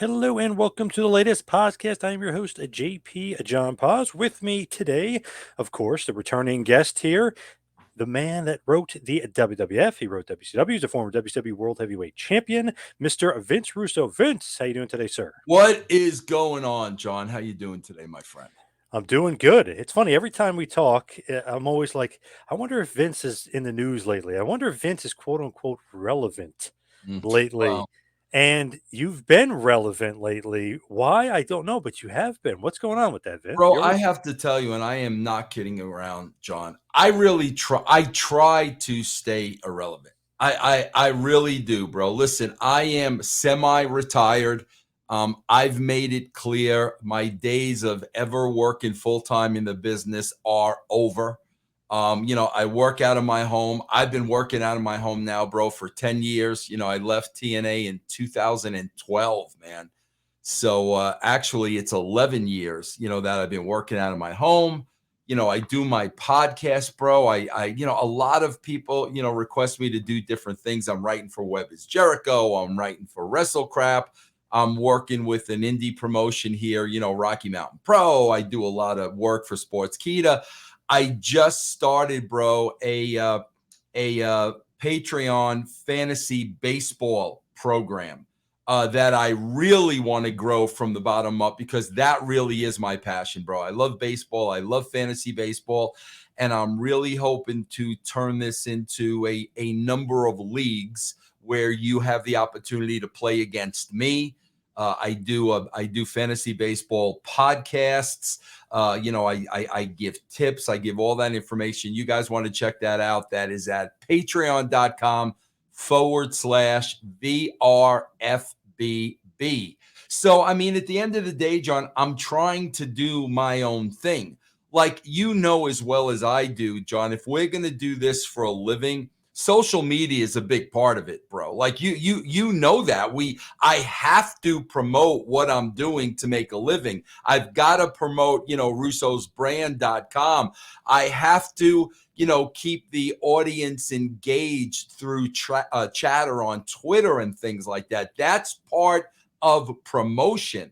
Hello and welcome to the latest podcast. I am your host, JP John Poz. With me today, of course, the returning guest here, the man that wrote the WWF. He wrote WCW. He's a former WCW World Heavyweight Champion, Mr. Vince Russo. Vince, how you doing today, sir? What is going on, John? How you doing today, my friend? I'm doing good. It's funny, every time we talk, I'm always like, I wonder if Vince is in the news lately. I wonder if Vince is quote unquote relevant lately. Well, And you've been relevant lately. Why? I don't know, but you have been. What's going on with that, Vince? bro, You're I always have to tell you, and I am not kidding around, John. I really try. I try to stay irrelevant. I really do, bro. Listen, I am semi-retired. I've made it clear my days of ever working full time in the business are over. I work out of my home. I've been working out of my home now, bro, for 10 years. I left TNA in 2012, man. So actually it's 11 years, that I've been working out of my home. I do my podcast, bro. A lot of people, request me to do different things. I'm writing for Web is Jericho. I'm writing for WrestleCrap. I'm working with an indie promotion here, Rocky Mountain Pro. I do a lot of work for Sportskeeda. I just started, bro, a Patreon fantasy baseball program that I really want to grow from the bottom up, because that really is my passion, bro. I love baseball. I love fantasy baseball. And I'm really hoping to turn this into a number of leagues where you have the opportunity to play against me. I do fantasy baseball podcasts. I give tips. I give all that information. You guys want to check that out? That is at patreon.com/VRFBB. So, I mean, at the end of the day, John, I'm trying to do my own thing. Like, as well as I do, John, if we're going to do this for a living, social media is a big part of it, bro. Like you know that I have to promote what I'm doing to make a living. I've got to promote, russosbrand.com. I have to, keep the audience engaged through chatter on Twitter and things like that. That's part of promotion.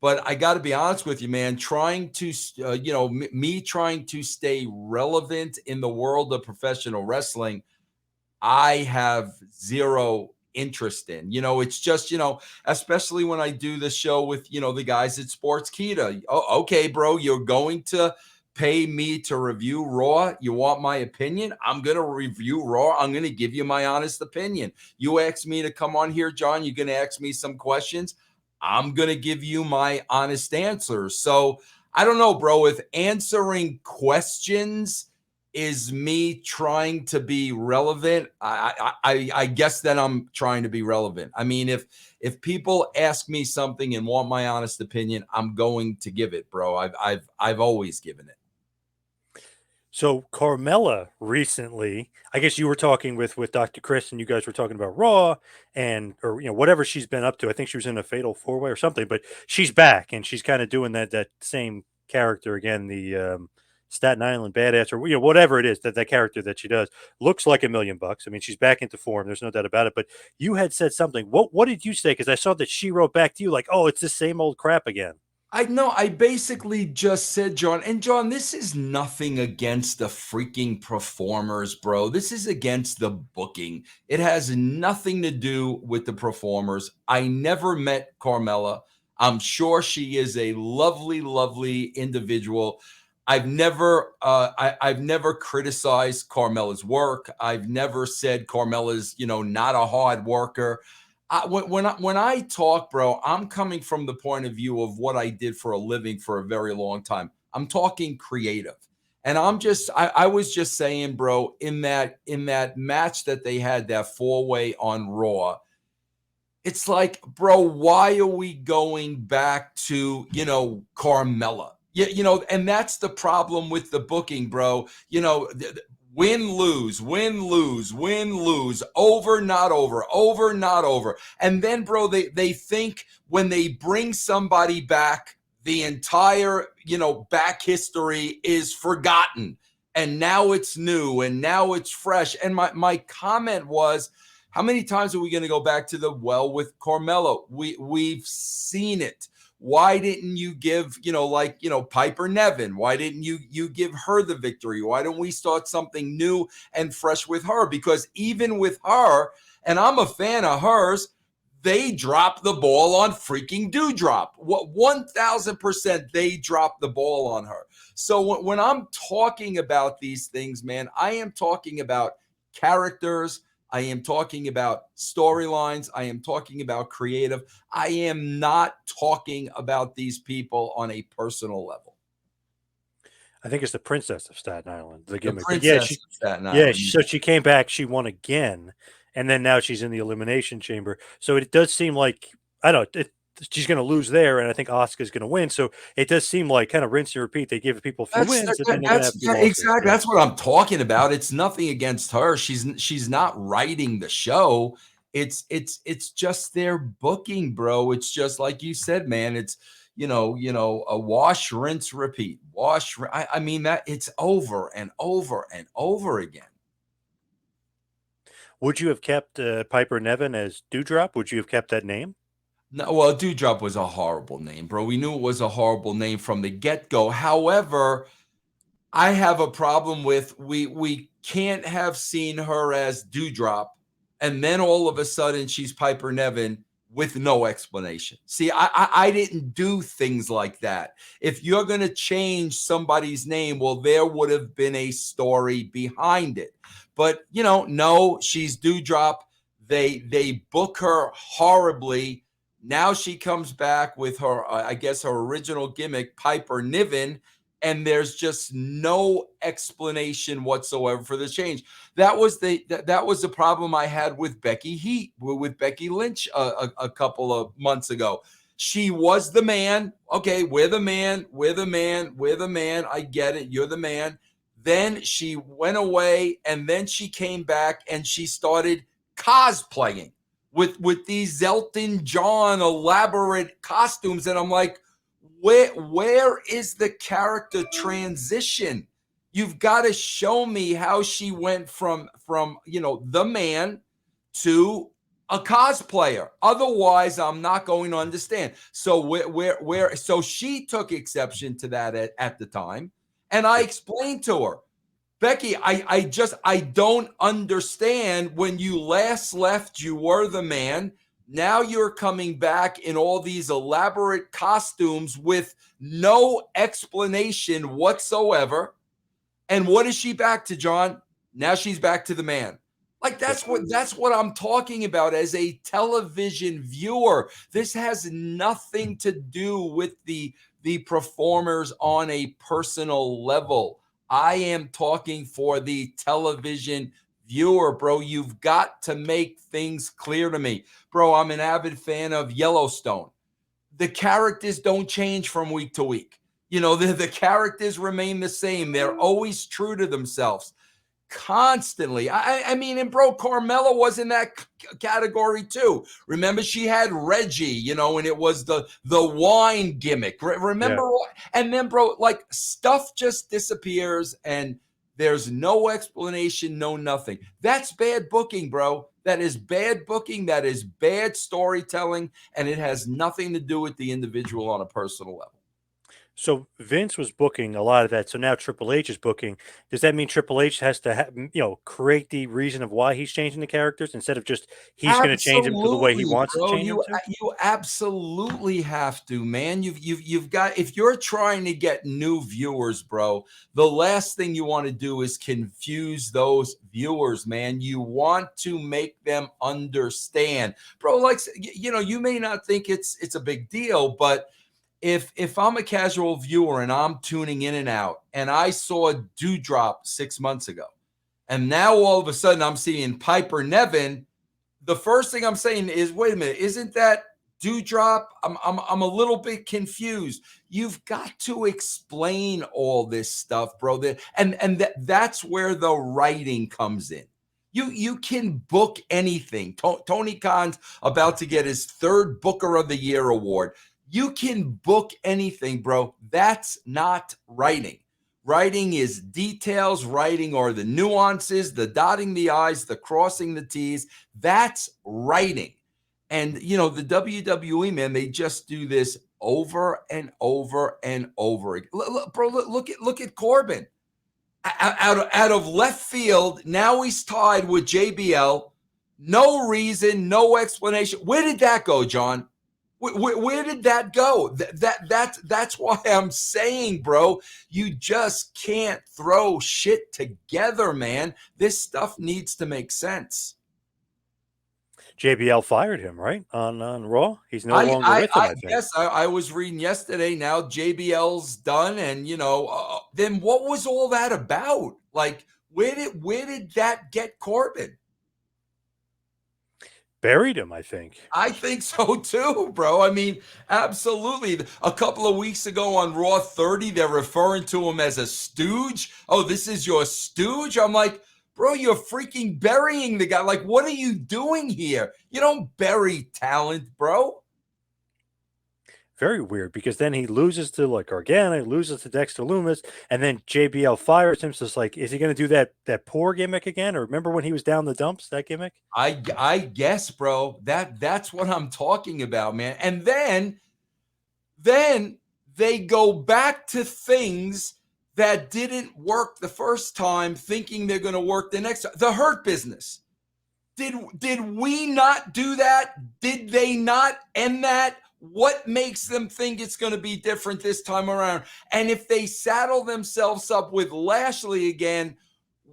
But I got to be honest with you, man, trying to, me trying to stay relevant in the world of professional wrestling, I have zero interest in. It's just, especially when I do the show with, the guys at Sportskeeda. Oh, okay, bro, you're going to pay me to review Raw. You want my opinion? I'm going to review Raw. I'm going to give you my honest opinion. You ask me to come on here, John, you're going to ask me some questions. I'm going to give you my honest answers. So I don't know, bro, if answering questions is me trying to be relevant, I guess that I'm trying to be relevant. I mean, if people ask me something and want my honest opinion, I'm going to give it, bro. I've always given it. so Carmella recently. I guess you were talking with Dr. Chris, and you guys were talking about Raw and or whatever she's been up to. I think she was in a Fatal 4-Way or something, but she's back and she's kind of doing that same character again. The Staten Island badass, or whatever it is that character that she does looks like $1,000,000. I mean, she's back into form. There's no doubt about it. But you had said something. What did you say? Because I saw that she wrote back to you like, "Oh, it's the same old crap again." I know. I basically just said, John, and John, this is nothing against the freaking performers, bro. This is against the booking. It has nothing to do with the performers. I never met Carmella. I'm sure she is a lovely, lovely individual. I've never criticized Carmella's work. I've never said Carmella's, not a hard worker. When I talk, bro, I'm coming from the point of view of what I did for a living for a very long time. I'm talking creative. And I was just saying, bro, in that match that they had, that 4-way on Raw, it's like, bro, why are we going back to, Carmella? Yeah, and that's the problem with the booking, bro. Win, lose, win, lose, win, lose, over, not over, over, not over. And then, bro, they think when they bring somebody back, the entire, back history is forgotten. And now it's new and now it's fresh. And my comment was, How many times are we going to go back to the well with Carmella? We've seen it. Why didn't you give, Piper Nevin? Why didn't you give her the victory? Why don't we start something new and fresh with her? Because even with her, and I'm a fan of hers, they drop the ball on freaking Dewdrop. What 1,000% they drop the ball on her. So when I'm talking about these things, man, I am talking about characters. I am talking about storylines. I am talking about creative. I am not talking about these people on a personal level. I think it's the Princess of Staten Island, the The gimmick. But yeah, Princess of Staten yeah. Island. So she came back, she won again, and then now she's in the Elimination Chamber. So it does seem like I don't know. She's going to lose there, and I think Asuka's going to win. So it does seem like kind of rinse and repeat. They give people a few wins, and then they're going to have a few losses. Exactly. Yeah. That's what I'm talking about. It's nothing against her. She's not writing the show. It's just their booking, bro. It's just like you said, man. It's a wash, rinse, repeat. I mean that it's over and over and over again. Would you have kept Piper Nevin as Dewdrop? Would you have kept that name? No, well, Dewdrop was a horrible name, bro. We knew it was a horrible name from the get-go. However, I have a problem with we can't have seen her as Dewdrop, and then all of a sudden she's Piper Nevin with no explanation. See, I didn't do things like that. If you're going to change somebody's name, well, there would have been a story behind it. But no, she's Dewdrop. They book her horribly. Now she comes back with her, I guess, her original gimmick, Piper Niven, and there's just no explanation whatsoever for the change. That was the problem I had with Becky Lynch a couple of months ago. She was the man. Okay, we're the man. I get it. You're the man. Then she went away, and then she came back, and she started cosplaying with these Elton John elaborate costumes, and I'm like, where is the character transition? You've got to show me how she went from the man to a cosplayer. Otherwise, I'm not going to understand. So so she took exception to that at the time, and I explained to her, Becky, I don't understand. When you last left, you were the man. Now you're coming back in all these elaborate costumes with no explanation whatsoever. And what is she back to, John? Now she's back to the man. Like that's what I'm talking about as a television viewer. This has nothing to do with the performers on a personal level. I am talking for the television viewer, bro. You've got to make things clear to me. Bro, I'm an avid fan of Yellowstone. The characters don't change from week to week. The characters remain the same. They're always true to themselves constantly. I mean, and bro, Carmella was in that category too. Remember, she had Reggie, and it was the wine gimmick. Remember? Yeah. And then, bro, like stuff just disappears, and there's no explanation, no nothing. That's bad booking, bro. That is bad booking. That is bad storytelling, and it has nothing to do with the individual on a personal level. So Vince was booking a lot of that. So now Triple H is booking. Does that mean Triple H has to, create the reason of why he's changing the characters instead of just he's going to change them to the way he wants to change them to? You absolutely have to, man. You've got, if you're trying to get new viewers, bro, the last thing you want to do is confuse those viewers, man. You want to make them understand, bro. Like, you may not think it's a big deal, but if I'm a casual viewer and I'm tuning in and out, and I saw Dewdrop 6 months ago, and now all of a sudden I'm seeing Piper Nevin, the first thing I'm saying is, wait a minute, isn't that Dewdrop? I'm a little bit confused. You've got to explain all this stuff, bro. That's where the writing comes in. You can book anything. Tony Khan's about to get his 3rd Booker of the Year award. You can book anything, bro. That's not writing. Writing is details. Writing are the nuances, the dotting the I's, the crossing the T's. That's writing. And, the WWE, man, they just do this over and over and over again. Bro, look at Corbin. Out of left field, now he's tied with JBL. No reason, no explanation. Where did that go, John? Where did that go? That's why I'm saying, bro, you just can't throw shit together, man. This stuff needs to make sense. JBL fired him, right? On Raw. He's no longer with them, I think. Yes, I was reading yesterday. Now JBL's done, and then what was all that about? Like, where did that get Corbin? Buried him, I think. I think so too, bro. I mean, absolutely. A couple of weeks ago on Raw 30, they're referring to him as a stooge. Oh, this is your stooge? I'm like, bro, you're freaking burying the guy. Like, what are you doing here? You don't bury talent, bro. Very weird, because then he loses to like Gargano, loses to Dexter Lumis, and then JBL fires him. So it's like, is he going to do that poor gimmick again? Or remember when he was down the dumps, that gimmick? I guess, bro. That's what I'm talking about, man. And then they go back to things that didn't work the first time, thinking they're going to work the next time. The Hurt Business. Did we not do that? Did they not end that? What makes them think it's going to be different this time around? And if they saddle themselves up with Lashley again,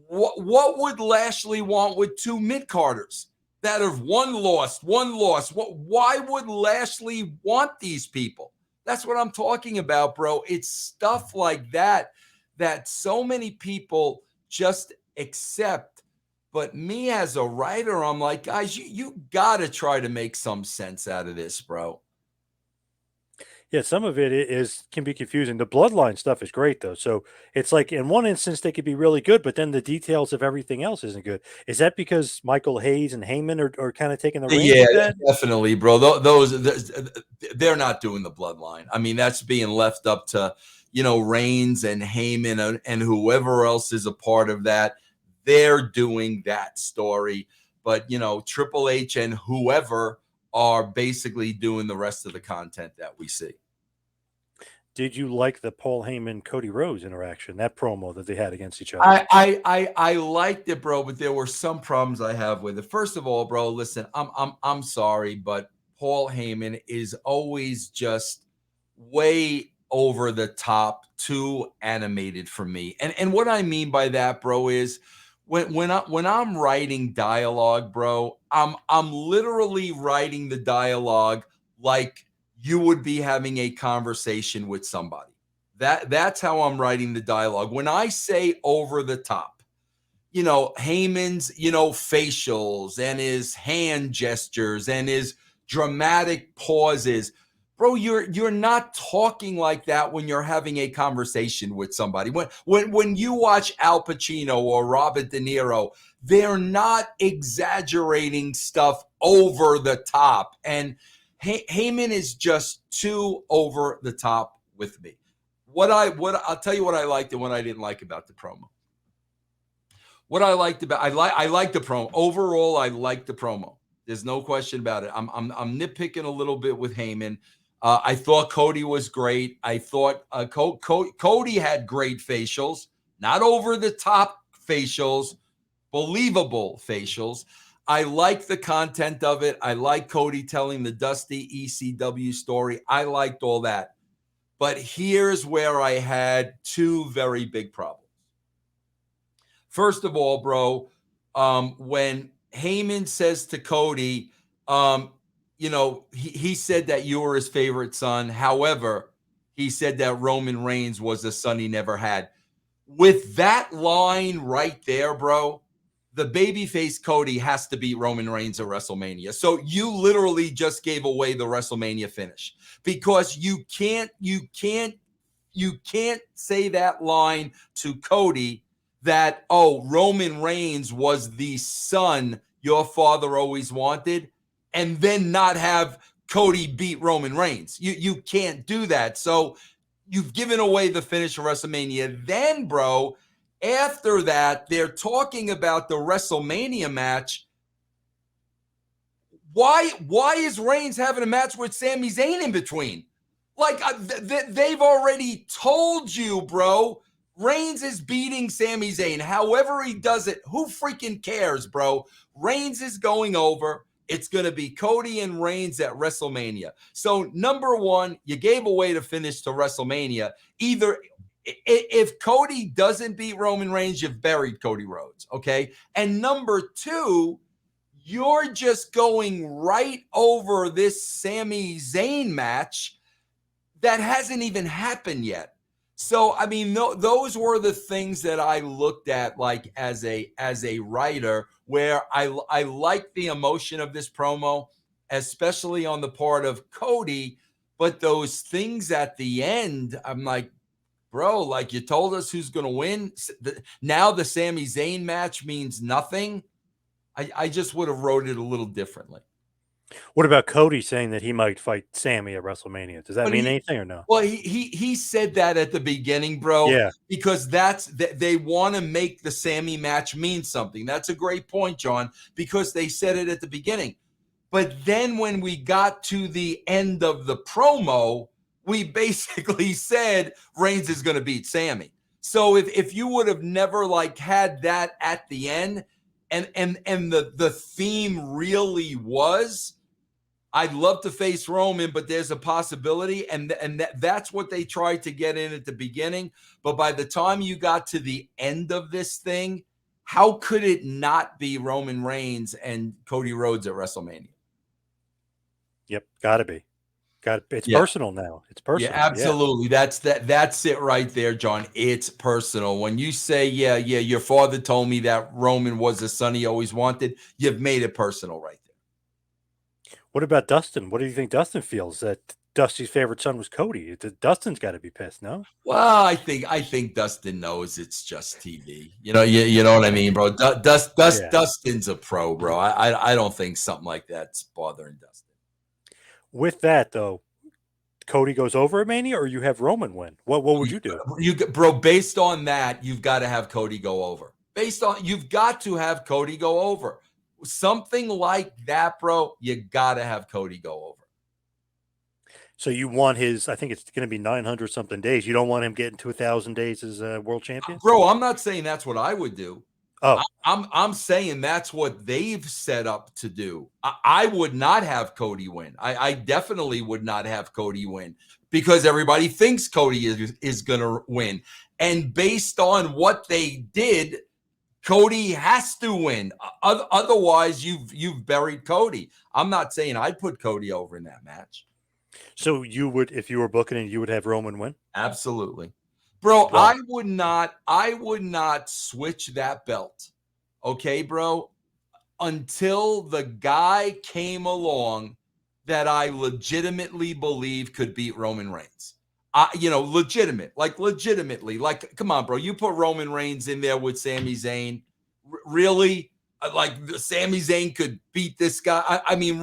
what would Lashley want with two mid-carders that have one lost? Why would Lashley want these people? That's what I'm talking about, bro. It's stuff like that so many people just accept. But me as a writer, I'm like, guys, you got to try to make some sense out of this, bro. Yeah, some of it can be confusing. The bloodline stuff is great though. So it's like in one instance they could be really good, but then the details of everything else isn't good. Is that because Michael Hayes and Heyman are kind of taking the reins Yeah, with that? definitely, bro. Those they're not doing the bloodline. I mean, that's being left up to Reigns and Heyman and whoever else is a part of that. They're doing that story, but Triple H and whoever are basically doing the rest of the content that we see. Did you like the Paul Heyman Cody Rhodes interaction, that promo that they had against each other? I liked it, bro, but there were some problems I have with it. First of all, bro, listen, I'm sorry, but Paul Heyman is always just way over the top, too animated for me. And what I mean by that, bro, is when I'm writing dialogue, bro, I'm literally writing the dialogue like you would be having a conversation with somebody. That's how I'm writing the dialogue. When I say over the top, Heyman's, facials and his hand gestures and his dramatic pauses. Bro, you're not talking like that when you're having a conversation with somebody. When you watch Al Pacino or Robert De Niro, they're not exaggerating stuff over the top. And Heyman is just too over the top with me. I'll tell you what I liked and what I didn't like about the promo. What I liked about I like the promo. Overall, I like the promo. There's no question about it. I'm nitpicking a little bit with Heyman. I thought Cody was great. I thought Cody had great facials, not over the top facials, believable facials. I like the content of it. I like Cody telling the Dusty ECW story. I liked all that. But here's where I had two very big problems. First of all, bro, when Heyman says to Cody, he said that you were his favorite son. However, he said that Roman Reigns was a son he never had. With that line right there, bro, the babyface Cody has to beat Roman Reigns at WrestleMania. So you literally just gave away the WrestleMania finish, because you can't say that line to Cody that, oh, Roman Reigns was the son your father always wanted, and then not have Cody beat Roman Reigns. You can't do that. So You've given away the finish of WrestleMania. Then, bro, after that, they're talking about the WrestleMania match. Why is Reigns having a match with Sami Zayn in between? Like, they've already told you, bro. Reigns is beating Sami Zayn. However he does it, who freaking cares, bro? Reigns is going over. It's going to be Cody and Reigns at WrestleMania. So, number one, you gave away the finish to WrestleMania. Either if Cody doesn't beat Roman Reigns, you've buried Cody Rhodes, okay? And number two, you're just going right over this Sami Zayn match that hasn't even happened yet. So, I mean, those were the things that I looked at, like as a writer, where I like the emotion of this promo, especially on the part of Cody. But those things at the end, I'm like, bro, like, you told us who's going to win. Now the Sami Zayn match means nothing. I just would have wrote it a little differently. What about Cody saying that he might fight Sammy at WrestleMania? Does that But mean anything or no? well, he said that at the beginning, bro. Yeah. Because they want to make the Sammy match mean something. That's a great point, John, because they said it at the beginning. But then when we got to the end of the promo, we basically said Reigns is going to beat Sammy. So if you would have never like had that at the end, and the theme really was, I'd love to face Roman, but there's a possibility, and that's what they tried to get in at the beginning. But by the time you got to the end of this thing, how could it not be Roman Reigns and Cody Rhodes at WrestleMania? Yep. Gotta be. It's Yeah. personal now. It's personal. Yeah, absolutely. That's it right there, John. It's personal. When you say, yeah, your father told me that Roman was the son he always wanted, you've made it personal right there. What about Dustin? What do you think Dustin feels that Dusty's favorite son was Cody? Dustin's got to be pissed, no? Well, I think Dustin knows it's just TV. You know what I mean, bro. Yeah. Dustin's a pro, bro. I don't think something like that's bothering Dustin. With that though, Cody goes over at Mania, or you have Roman win? What would you do? Bro, based on that, you've got to have Cody go over. You've got to have Cody go over. Something like that, bro, you got to have Cody go over. So you want his, I think it's going to be 900 something days. You don't want him getting to 1,000 days as a world champion? Bro, I'm not saying that's what I would do. Oh, I'm saying that's what they've set up to do. I would not have Cody win. I definitely would not have Cody win because everybody thinks Cody is going to win. And based on what they did, Cody has to win. Otherwise, you've buried Cody. I'm not saying I'd put Cody over in that match. so you would, if you were booking it, you would have Roman win? Absolutely. Bro, Wow. I would not switch that belt. Okay, bro? Until the guy came along that I legitimately believe could beat Roman Reigns. Legitimately. Like, come on, bro. You put Roman Reigns in there with Sami Zayn. Really? Like, Sami Zayn could beat this guy? I mean,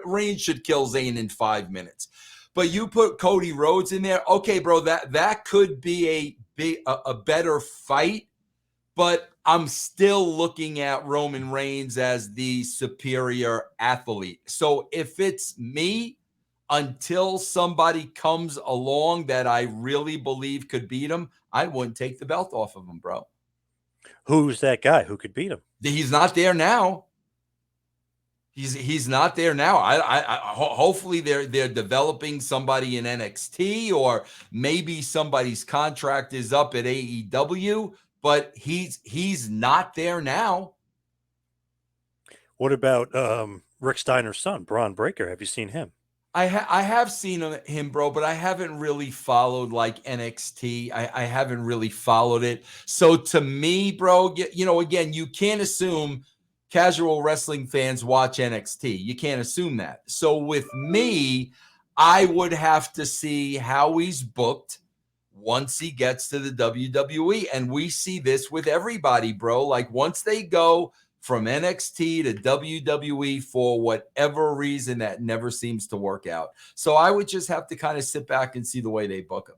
Reigns should kill Zayn in 5 minutes. But you put Cody Rhodes in there, okay, bro, that could be a better fight, but I'm still looking at Roman Reigns as the superior athlete. So if it's me, until somebody comes along that I really believe could beat him, I wouldn't take the belt off of him, bro. Who's that guy who could beat him? He's not there now. He's not there now. Hopefully they're developing somebody in NXT, or maybe somebody's contract is up at AEW, but he's not there now. What about Rick Steiner's son, Braun Breaker? Have you seen him? I have seen him, bro, but I haven't really followed like NXT. I haven't really followed it. So to me, bro, again, you can't assume casual wrestling fans watch NXT. You can't assume that. So with me, I would have to see how he's booked once he gets to the WWE. And we see this with everybody, bro. Like, once they go from NXT to WWE, for whatever reason, that never seems to work out. So I would just have to kind of sit back and see the way they book him.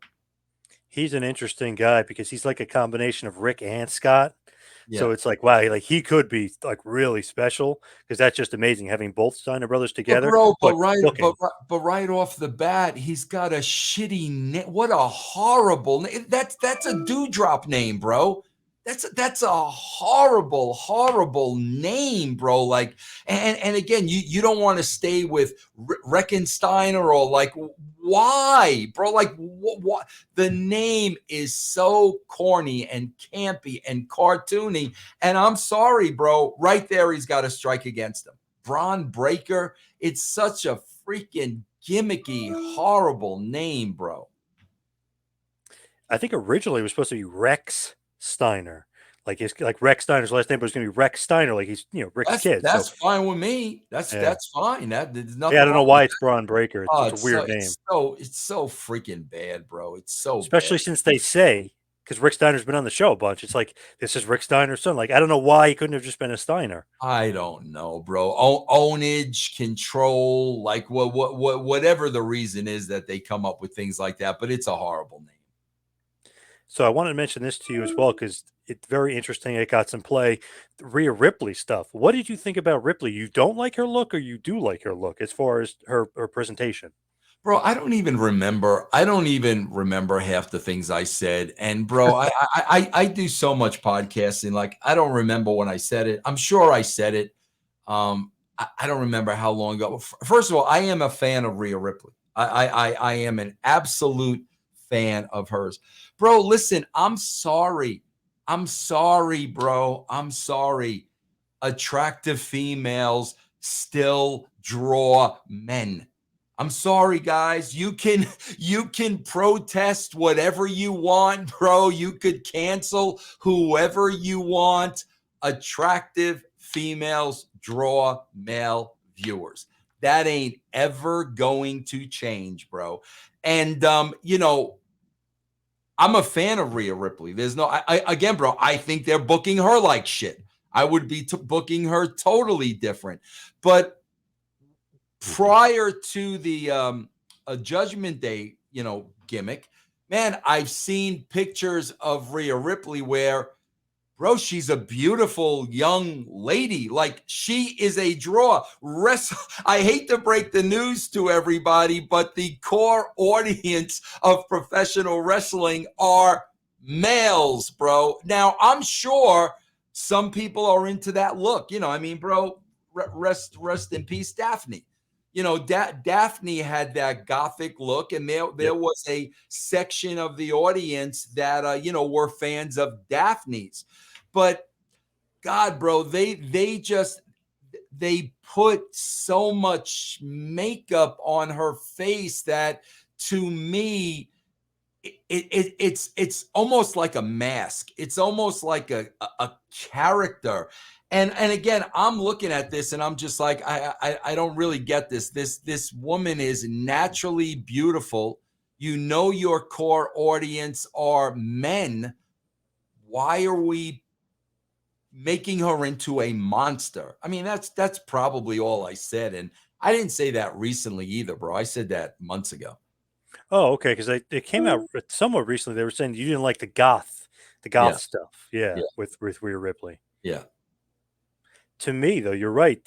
He's an interesting guy because he's like a combination of Rick and Scott. So Yeah. it's like, wow, like he could be like really special because that's just amazing having both Steiner brothers But together. bro, But looking, but right off the bat, he's got a shitty name. What a horrible name. That's a dewdrop name, bro. That's a horrible, horrible name, bro. Like, and again, you don't want to stay with Reckensteiner or like why, bro? Like, what? The name is so corny and campy and cartoony. And I'm sorry, bro. Right there, he's got a strike against him. Braun Breaker. It's such a freaking gimmicky, horrible name, bro. I think originally it was supposed to be Rex Steiner. Like his like Rex Steiner's last name, but it was going to be Rex Steiner, like he's Rick's kid. So That's fine with me. yeah, That's fine. There's yeah. I nothing don't wrong know with why it's that. Braun Breaker. Oh, It's a weird name, it's so freaking bad, bro. It's so bad. especially since they say because Rick Steiner's been on the show a bunch. It's like this is Rick Steiner's son. Like I don't know why he couldn't have just been a Steiner. I don't know, bro. Ownage, control, like whatever the reason is that they come up with things like that, but it's a horrible name. So I wanted to mention this to you as well because it's very interesting. It got some play. The Rhea Ripley stuff. What did you think about Ripley? You don't like her look, or you do like her look as far as her presentation? Bro, I don't even remember. I don't even remember half the things I said. And bro, I do so much podcasting. Like I don't remember when I said it. I'm sure I said it. I don't remember how long ago. First of all, I am a fan of Rhea Ripley. I am an absolute fan of hers. Bro, listen, I'm sorry. I'm sorry, bro. I'm sorry. Attractive females still draw men. I'm sorry, guys. You can protest whatever you want, bro. You could cancel whoever you want. Attractive females draw male viewers. That ain't ever going to change, bro. And I'm a fan of Rhea Ripley. There's no, again, bro. I think they're booking her like shit. I would be booking her totally different. But prior to the a Judgment Day, gimmick, man, I've seen pictures of Rhea Ripley where, bro, she's a beautiful young lady. Like she is a draw. I hate to break the news to everybody, but the core audience of professional wrestling are males, bro. Now, I'm sure some people are into that look. I mean, bro, rest in peace, Daphne. Daphne had that gothic look, and there Yep. was a section of the audience that were fans of Daphne's. But God, bro, they put so much makeup on her face that, to me, it's almost like a mask. It's almost like a character. And again, I'm looking at this and I'm just like, I don't really get this. This woman is naturally beautiful. Your core audience are men. Why are we making her into a monster? I mean, that's probably all I said. And I didn't say that recently either, bro. I said that months ago. Oh, okay. Because it came out somewhat recently. They were saying you didn't like the Yeah, goth stuff. Yeah, yeah, with Rhea Ripley. yeah. To me, though, you're right.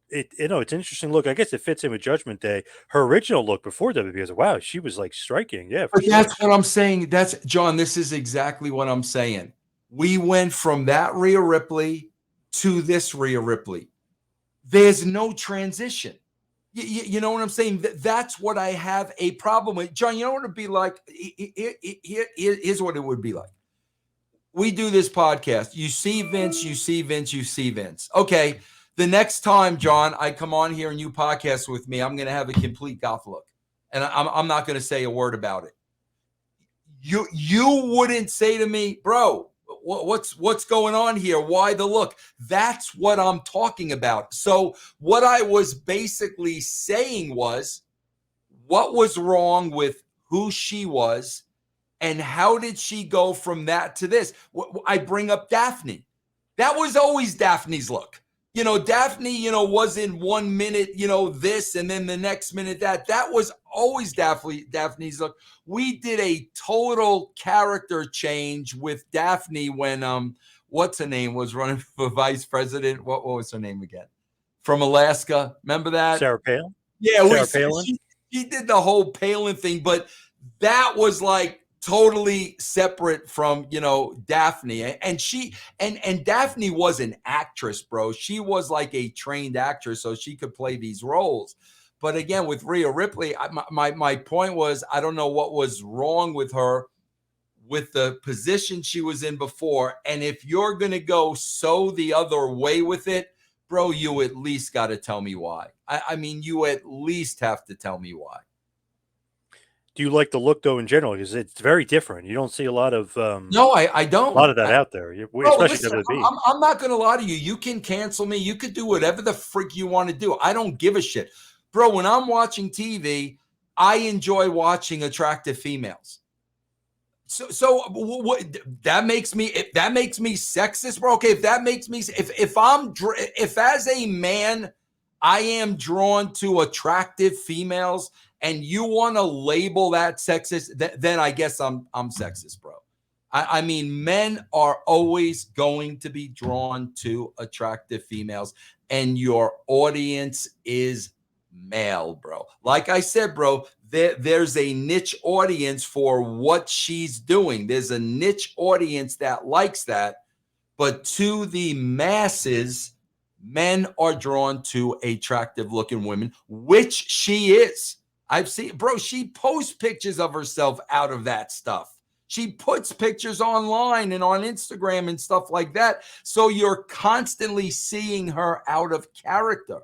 It's an interesting look. I guess it fits in with Judgment Day. Her original look before WWE was wow, she was like striking. Yeah, for But sure. that's what I'm saying. That's John. This is exactly what I'm saying. We went from that Rhea Ripley to this Rhea Ripley. There's no transition. You know what I'm saying? That's what I have a problem with. John, you know what it'd be like? Here's what it would be like. We do this podcast. You see Vince, you see Vince, you see Vince. Okay. The next time, John, I come on here and you podcast with me, I'm going to have a complete goth look. And I'm not going to say a word about it. You wouldn't say to me, bro, what's going on here? Why the look? That's what I'm talking about. So what I was basically saying was, what was wrong with who she was, and how did she go from that to this? I bring up Daphne. That was always Daphne's look. Daphne, was in 1 minute, this, and then the next minute that. That was always Daphne's look. We did a total character change with Daphne when what's her name was running for vice president. What was her name again? From Alaska. Remember that? Sarah Palin. Yeah, Sarah Palin. she did the whole Palin thing, but that was like totally separate from Daphne. And Daphne was an actress, bro. She was like a trained actress, so she could play these roles. But again, with Rhea Ripley, my point was, I don't know what was wrong with her with the position she was in before. And if you're gonna go so the other way with it, bro, you at least got to tell me why. I mean, you at least have to tell me why. Do you like the look though in general? Because it's very different. You don't see a lot of No, I don't. a lot of that out there, Bro, especially listen, WWE. I'm not going to lie to you. You can cancel me. You could do whatever the freak you want to do. I don't give a shit. Bro, when I'm watching TV, I enjoy watching attractive females. So what that makes me sexist, bro. Okay, if that makes me if as a man I am drawn to attractive females and you want to label that sexist, then I guess I'm sexist, bro. I mean, men are always going to be drawn to attractive females, and your audience is male, bro. Like I said, bro, there's a niche audience for what she's doing. There's a niche audience that likes that. But to the masses, men are drawn to attractive looking women, which she is. I've seen, bro, she posts pictures of herself out of that stuff. She puts pictures online and on Instagram and stuff like that. So you're constantly seeing her out of character.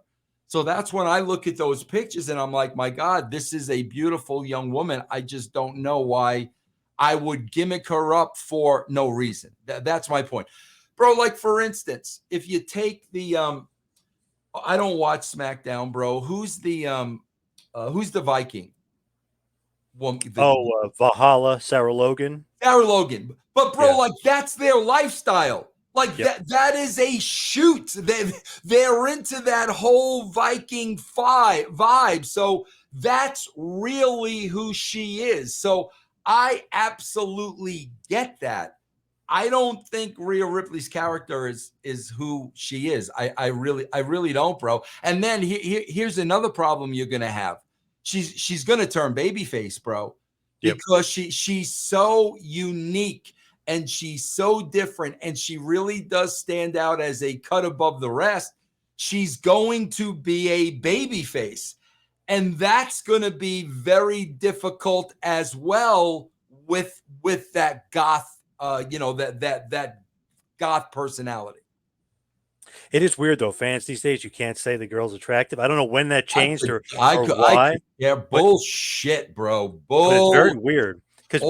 So that's when I look at those pictures and I'm like, my God, this is a beautiful young woman. I just don't know why I would gimmick her up for no reason. That's my point. Bro, like for instance, if you take the I don't watch SmackDown, bro. Who's the Viking? Valhalla, Sarah Logan. Sarah Logan. But bro, Yeah. like that's their lifestyle. Like Yep. that is a shoot. They're into that whole Viking vibe. So that's really who she is. So I absolutely get that. I don't think Rhea Ripley's character is who she is. I really don't, bro. And then here's another problem you're gonna have. She's gonna turn babyface, bro, Yep. because she's so unique and she's so different, and she really does stand out as a cut above the rest. She's going to be a babyface, and that's going to be very difficult as well with that goth. That goth personality. It is weird though. Fans these days, you can't say the girl's attractive. I don't know when that changed or why. Yeah, bullshit, bro. But it's very weird because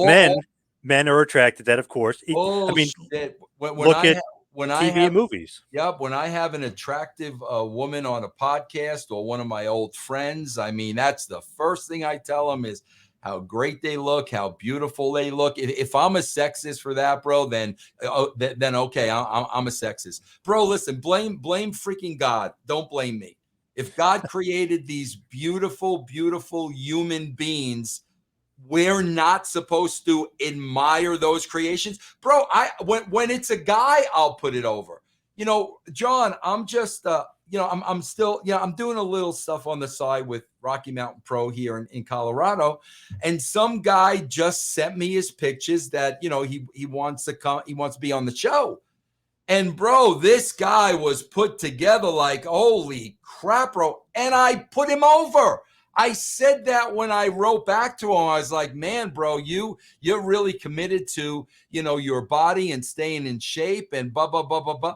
men are attracted to that, of course. I mean, look at TV and movies. Yep. When I have an attractive woman on a podcast or one of my old friends, I mean, that's the first thing I tell them is how great they look, how beautiful they look. If I'm a sexist for that, bro, then okay, I'm a sexist, bro. Listen, blame freaking God. Don't blame me. If God created these beautiful, beautiful human beings, we're not supposed to admire those creations, bro. When it's a guy, I'll put it over. John, I'm just I'm still, I'm doing a little stuff on the side with Rocky Mountain Pro here in Colorado. And some guy just sent me his pictures that, he wants to come, he wants to be on the show. And bro, this guy was put together like, holy crap, bro. And I put him over. I said that when I wrote back to him. I was like, man, bro, you're really committed to, your body and staying in shape and blah, blah, blah, blah, blah.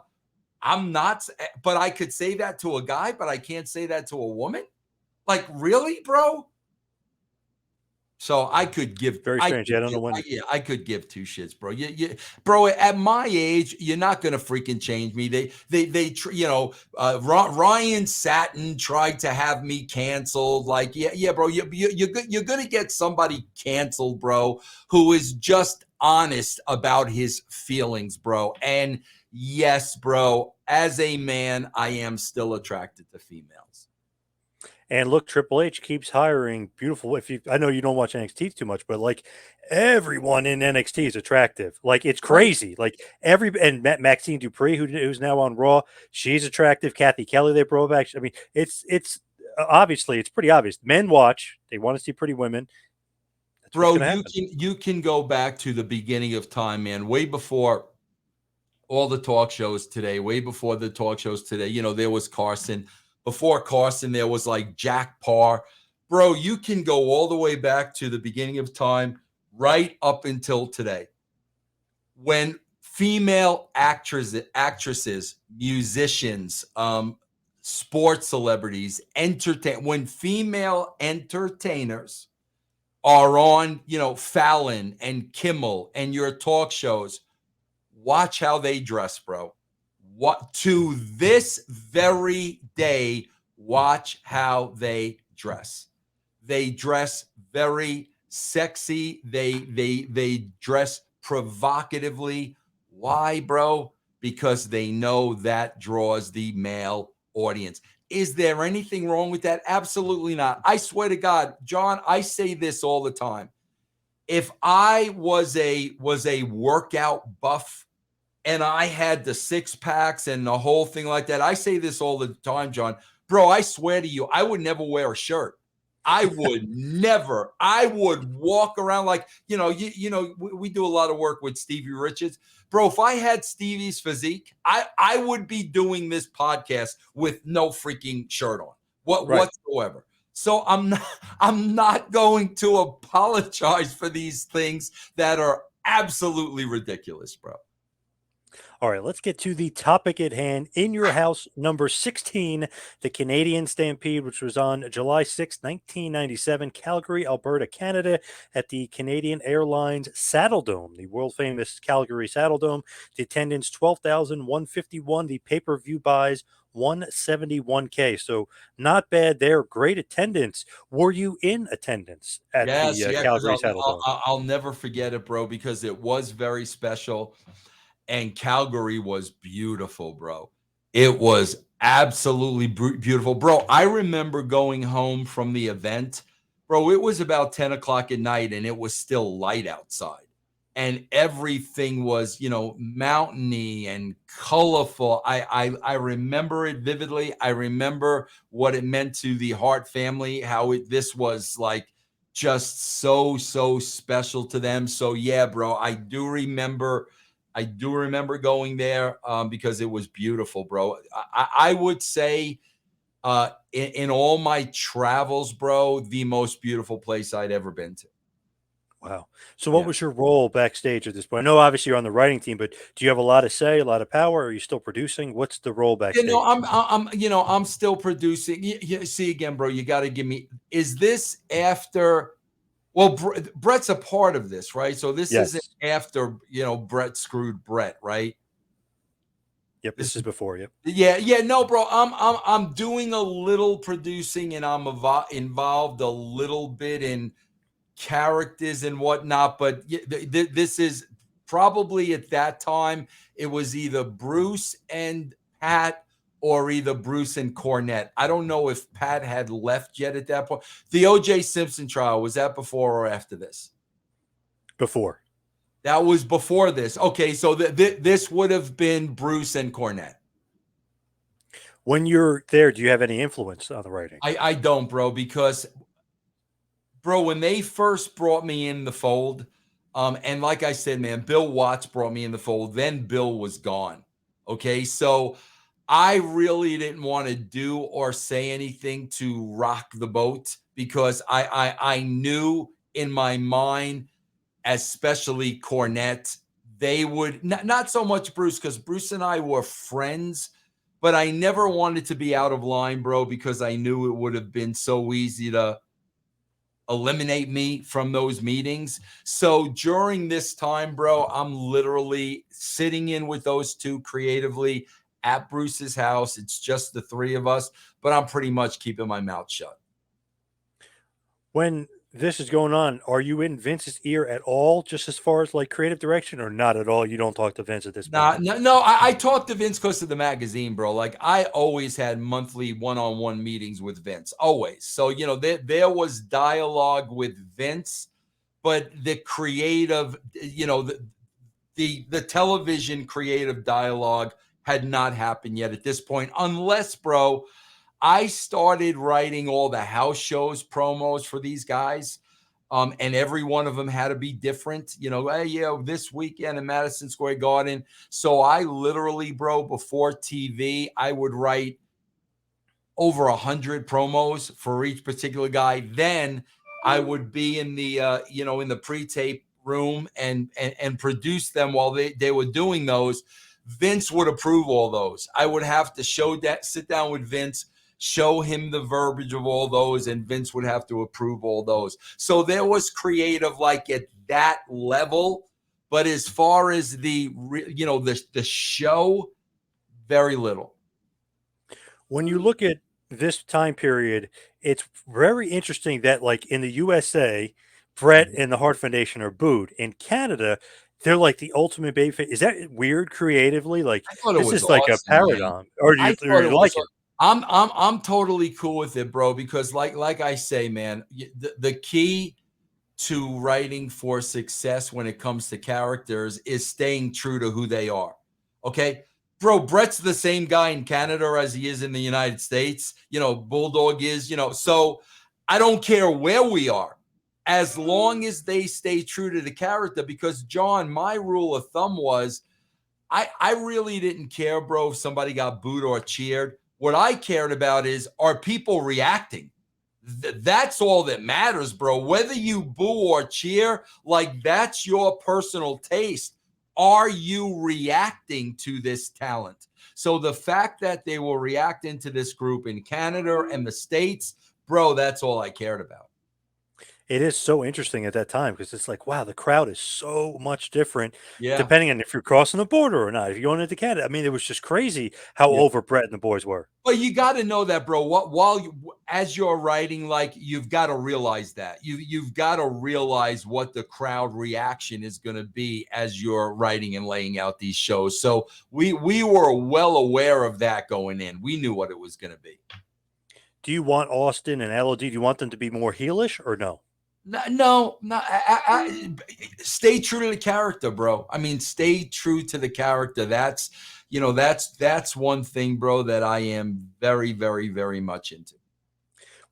I'm not, but I could say that to a guy, but I can't say that to a woman. Like, really, bro? So I could give very strange. I don't know when. I could give two shits, bro. Bro, at my age, you're not gonna freaking change me. Ryan Satin tried to have me canceled. Like, yeah, bro. You're gonna get somebody canceled, bro, who is just honest about his feelings, bro. And yes, bro, as a man, I am still attracted to females. And look, Triple H keeps hiring beautiful. If you, I know you don't watch NXT too much, but like everyone in NXT is attractive. Like it's Right. crazy. Like and Maxine Dupree, who's now on Raw, she's attractive. Kathy Kelly, they brought back. I mean, it's obviously it's pretty obvious. Men watch; they want to see pretty women. That's what's Bro, going to happen. you can go back to the beginning of time, man, way before all the talk shows today, way before the talk shows today. You know, there was Carson. Before Carson, there was like Jack Parr. Bro, you can go all the way back to the beginning of time, right up until today. When female actresses, musicians, sports celebrities, when female entertainers are on, you know, Fallon and Kimmel and your talk shows, watch how they dress, bro. What to this very day, watch how they dress. They dress very sexy. They dress provocatively. Why, bro? Because they know that draws the male audience. Is there anything wrong with that? Absolutely not. I swear to God, John, I say this all the time. If I was a workout buff and I had the six packs and the whole thing like that, I say this all the time, John. Bro, I swear to you, I would never wear a shirt. I would never. I would walk around like, we do a lot of work with Stevie Richards. Bro, if I had Stevie's physique, I would be doing this podcast with no freaking shirt on. Right. Whatsoever. So I'm not going to apologize for these things that are absolutely ridiculous, bro. All right, let's get to the topic at hand. In Your House, number 16, the Canadian Stampede, which was on July 6, 1997, Calgary, Alberta, Canada, at the Canadian Airlines Saddle Dome, the world famous Calgary Saddle Dome. The attendance 12,151. The pay per view buys 171K. So not bad there. Great attendance. Were you in attendance at Yes, the yeah, because Calgary I'll, Saddle I'll Dome? I'll never forget it, bro, because it was very special. And Calgary was beautiful, bro. It was absolutely beautiful, bro. I remember going home from the event, bro. It was about 10 o'clock at night, and it was still light outside, and everything was, mountainy and colorful. I remember it vividly. I remember what it meant to the Hart family, how this was like just so special to them. So yeah, bro, I do remember going there because it was beautiful, bro. I would say in all my travels, bro, the most beautiful place I'd ever been to. Wow. So what Yeah. was your role backstage at this point? I know obviously you're on the writing team, but do you have a lot of say, a lot of power? Are you still producing? What's the role You know, backstage? I'm still producing. See again, bro. You got to give me. Is this after? Well, Bret's a part of this, right? So this isn't Yes. after Bret screwed Bret, right? Yep. This This is before. Yep. Yeah, no, bro. I'm doing a little producing, and I'm involved a little bit in characters and whatnot. But this is probably at that time it was either Bruce and Pat or either Bruce and Cornette. I don't know if Pat had left yet at that point. The O.J. Simpson trial, was that before or after this? Before. That was before this. Okay, so this would have been Bruce and Cornette. When you're there, do you have any influence on the writing? I don't, bro, because bro, when they first brought me in the fold, and like I said, man, Bill Watts brought me in the fold. Then Bill was gone. Okay, so I really didn't want to do or say anything to rock the boat because I knew in my mind, especially Cornette, they would not so much Bruce, because Bruce and I were friends, but I never wanted to be out of line, bro, because I knew it would have been so easy to eliminate me from those meetings. So during this time, bro, I'm literally sitting in with those two creatively at Bruce's house. It's just the three of us, but I'm pretty much keeping my mouth shut. When this is going on, are you in Vince's ear at all, just as far as like creative direction, or not at all? You don't talk to Vince at this point. Nah, no, I talked to Vince because of the magazine, bro. Like I always had monthly one-on-one meetings with Vince, always. So there was dialogue with Vince, but the creative, the television creative dialogue had not happened yet at this point, unless, bro, I started writing all the house shows promos for these guys. And every one of them had to be different, hey, yeah, this weekend in Madison Square Garden. So I literally, bro, before TV, I would write over 100 promos for each particular guy. Then I would be in the, in the pre-tape room and produce them while they were doing those. Vince would approve all those. I would have to sit down with Vince, show him the verbiage of all those, and Vince would have to approve all those. So there was creative like at that level, but as far as the show, very little. When you look at this time period, it's very interesting that like in the USA, Bret and the Hart Foundation are booed. In Canada, they're like the ultimate babyface. Is that weird creatively? Like I thought it this was is like a awesome, man. paradigm, or I or thought it you was. like it? I'm totally cool with it, bro. Because like I say, man, the key to writing for success when it comes to characters is staying true to who they are. Okay, bro. Bret's the same guy in Canada as he is in the United States. Bulldog is. So I don't care where we are, as long as they stay true to the character. Because John, my rule of thumb was, I really didn't care, bro, if somebody got booed or cheered. What I cared about is, are people reacting? That's all that matters, bro. Whether you boo or cheer, like that's your personal taste. Are you reacting to this talent? So the fact that they were reacting to this group in Canada and the States, bro, that's all I cared about. It is so interesting at that time because it's like, wow, the crowd is so much different Yeah. depending on if you're crossing the border or not. If you're going into Canada, I mean, it was just crazy how Yeah. over Bret and the boys were. But you got to know that, bro. As you're writing, like you've got to realize that you've got to realize what the crowd reaction is going to be as you're writing and laying out these shows. So we were well aware of that going in. We knew what it was going to be. Do you want Austin and LOD? Do you want them to be more heelish or no? No. Stay true to the character, bro. I mean, stay true to the character. That's one thing, bro, that I am very, very, very much into.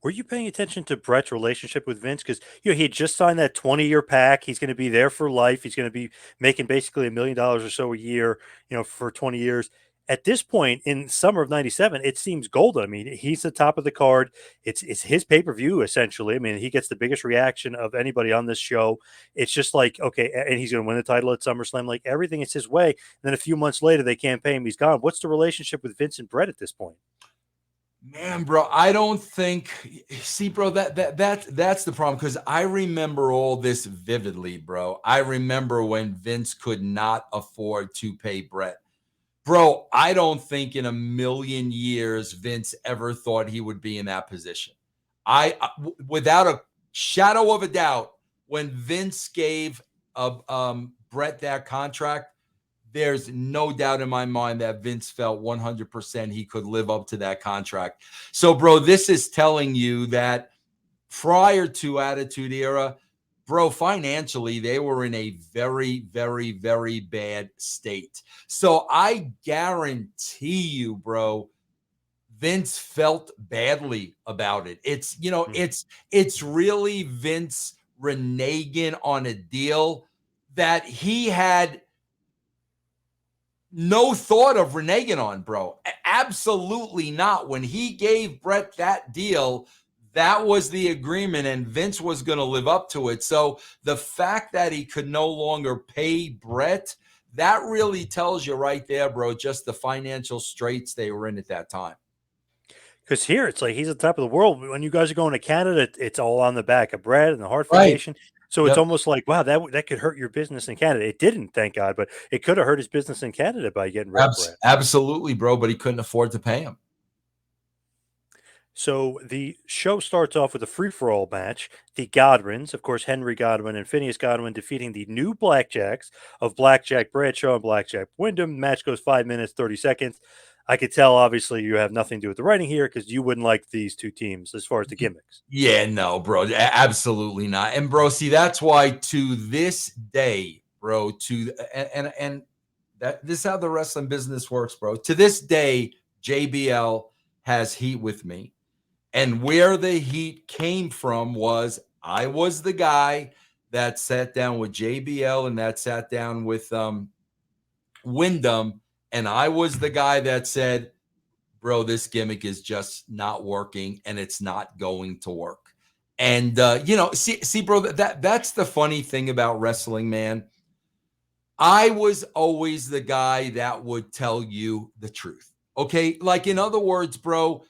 Were you paying attention to Bret's relationship with Vince? Because he had just signed that 20-year pack. He's going to be there for life. He's going to be making basically $1 million or so a year, for 20 years. At this point in summer of '97, it seems golden. I mean, he's the top of the card. It's his pay-per-view essentially. I mean, he gets the biggest reaction of anybody on this show. It's just like, okay, and he's going to win the title at SummerSlam. Like everything is his way. And then a few months later, they can't pay him. He's gone. What's the relationship with Vince and Bret at this point? Man, bro, I don't think. See, bro, that's the problem, because I remember all this vividly, bro. I remember when Vince could not afford to pay Bret. Bro, I don't think in a million years Vince ever thought he would be in that position. Without a shadow of a doubt, when Vince gave Bret that contract, there's no doubt in my mind that Vince felt 100% he could live up to that contract. So, bro, this is telling you that prior to Attitude Era, bro, financially, they were in a very, very, very bad state. So I guarantee you, bro, Vince felt badly about it. It's really Vince reneging on a deal that he had no thought of reneging on, bro. Absolutely not. When he gave Bret that deal, that was the agreement, and Vince was going to live up to it. So the fact that he could no longer pay Bret, that really tells you right there, bro, just the financial straits they were in at that time. Because here it's like he's at the top of the world. When you guys are going to Canada, it's all on the back of Bret and the Hart Right. Foundation. So it's Yep. almost like, wow, that could hurt your business in Canada. It didn't, thank God, but it could have hurt his business in Canada by getting rid of Bret. Absolutely, bro, but he couldn't afford to pay him. So the show starts off with a free-for-all match. The Godwins, of course, Henry Godwin and Phineas Godwin, defeating the new Blackjacks of Blackjack Bradshaw and Blackjack Wyndham. Match goes 5 minutes 30 seconds. I could tell, obviously, you have nothing to do with the writing here because you wouldn't like these two teams as far as the gimmicks. Yeah, no, bro, absolutely not. And bro, see, that's why to this day, bro, and that this is how the wrestling business works, bro. To this day, JBL has heat with me. And where the heat came from was I was the guy that sat down with JBL and that sat down with Wyndham, and I was the guy that said, bro, this gimmick is just not working and it's not going to work. And see, bro, that's the funny thing about wrestling, man. I was always the guy that would tell you the truth. Okay. Like, in other words, bro,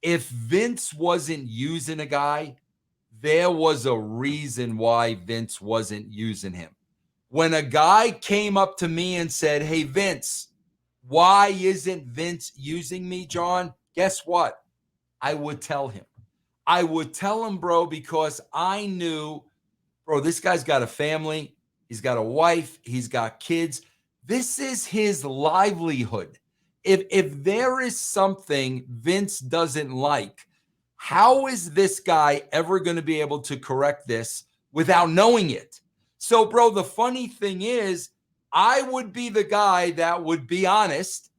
if Vince wasn't using a guy, there was a reason why Vince wasn't using him. When a guy came up to me and said, hey, Vince, why isn't Vince using me, John? Guess what? I would tell him. I would tell him, bro, because I knew, bro, this guy's got a family. He's got a wife. He's got kids. This is his livelihood. If there is something Vince doesn't like, how is this guy ever going to be able to correct this without knowing it? So, bro, the funny thing is, I would be the guy that would be honest,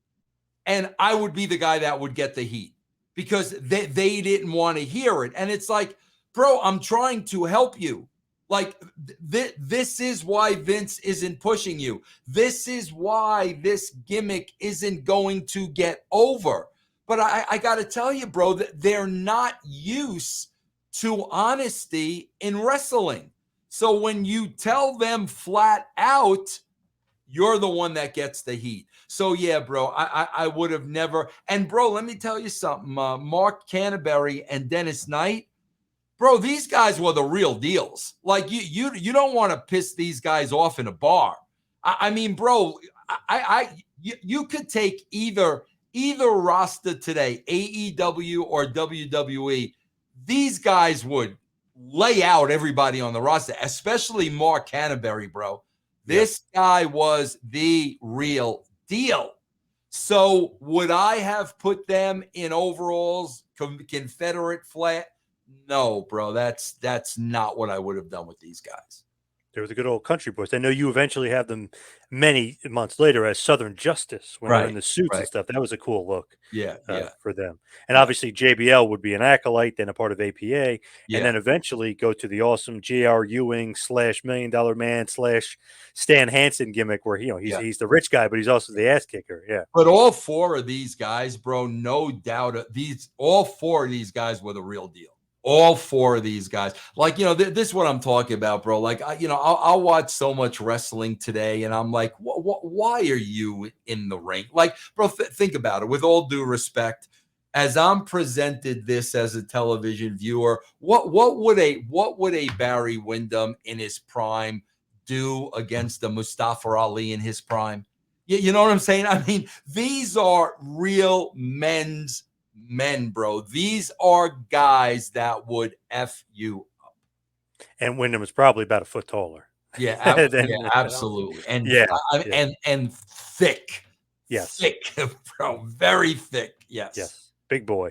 and I would be the guy that would get the heat because they didn't want to hear it. And it's like, bro, I'm trying to help you. Like, this is why Vince isn't pushing you. This is why this gimmick isn't going to get over. But I got to tell you, bro, that they're not used to honesty in wrestling. So when you tell them flat out, you're the one that gets the heat. So, yeah, bro, I would have never. And, bro, let me tell you something. Mark Canterbury and Dennis Knight, bro, these guys were the real deals. Like, you don't want to piss these guys off in a bar. I mean, bro, you could take either roster today, AEW or WWE. These guys would lay out everybody on the roster, especially Mark Canterbury, bro. This guy was the real deal. So would I have put them in overalls, Confederate flag? No, bro. That's not what I would have done with these guys. They were the good old country boys. I know you eventually have them many months later as Southern Justice when they're in the suits and stuff. That was a cool look for them. And obviously JBL would be an acolyte, then a part of APA, and then eventually go to the awesome J.R. Ewing / $1 Million Man / Stan Hansen gimmick where he's the rich guy, but he's also the ass kicker. Yeah. But all four of these guys, bro, no doubt, all four of these guys were the real deal. All four of these guys, like, this is what I'm talking about, bro. Like, I'll watch so much wrestling today and I'm like, why are you in the ring? Like, bro, think about it. With all due respect, as I'm presented this as a television viewer, what would a Barry Windham in his prime do against a Mustafa Ali in his prime? You know what I'm saying? I mean, these are real men, bro. These are guys that would F you up. And Wyndham is probably about a foot taller. Yeah, absolutely. And and thick. Yes. Thick, bro. Very thick. Yes. Big boy.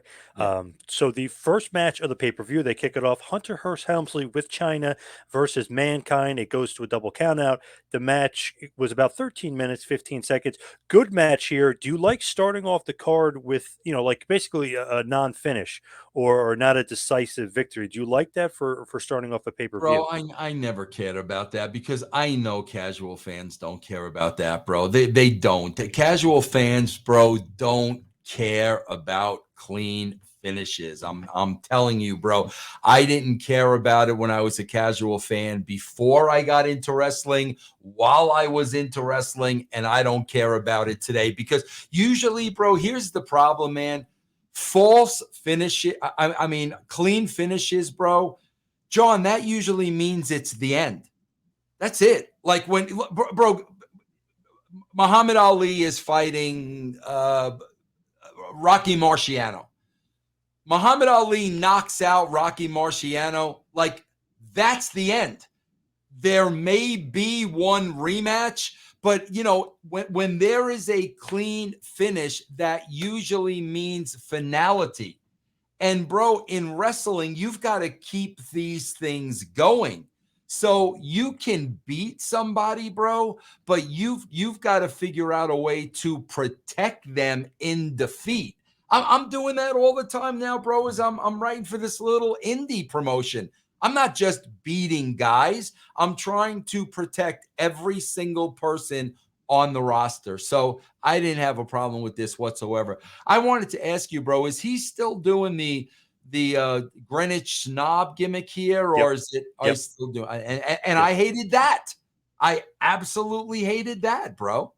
So the first match of the pay-per-view, they kick it off. Hunter Hearst Helmsley with China versus Mankind. It goes to a double countout. The match was about 13 minutes, 15 seconds. Good match here. Do you like starting off the card with, like basically a non-finish or not a decisive victory? Do you like that for starting off a pay-per-view? Bro, I never cared about that because I know casual fans don't care about that, bro. They don't. The casual fans, bro, don't care about clean finishes. I'm telling you, bro. I didn't care about it when I was a casual fan before I got into wrestling, while I was into wrestling, and I don't care about it today because usually, bro, here's the problem, man. False finishes, I mean, clean finishes, bro. John, that usually means it's the end. That's it. Like when, bro, Muhammad Ali is fighting Rocky Marciano. Muhammad Ali knocks out Rocky Marciano. Like, that's the end. There may be one rematch, but when there is a clean finish, that usually means finality. And bro, in wrestling, you've got to keep these things going. So you can beat somebody, bro, but you've got to figure out a way to protect them in defeat. I'm doing that all the time now, bro, as I'm writing for this little indie promotion. I'm not just beating guys. I'm trying to protect every single person on the roster. So I didn't have a problem with this whatsoever. I wanted to ask you, bro, is he still doing the Greenwich snob gimmick here, Yep. or is it? Are you Yep. still doing? And Yep. I hated that. I absolutely hated that, bro.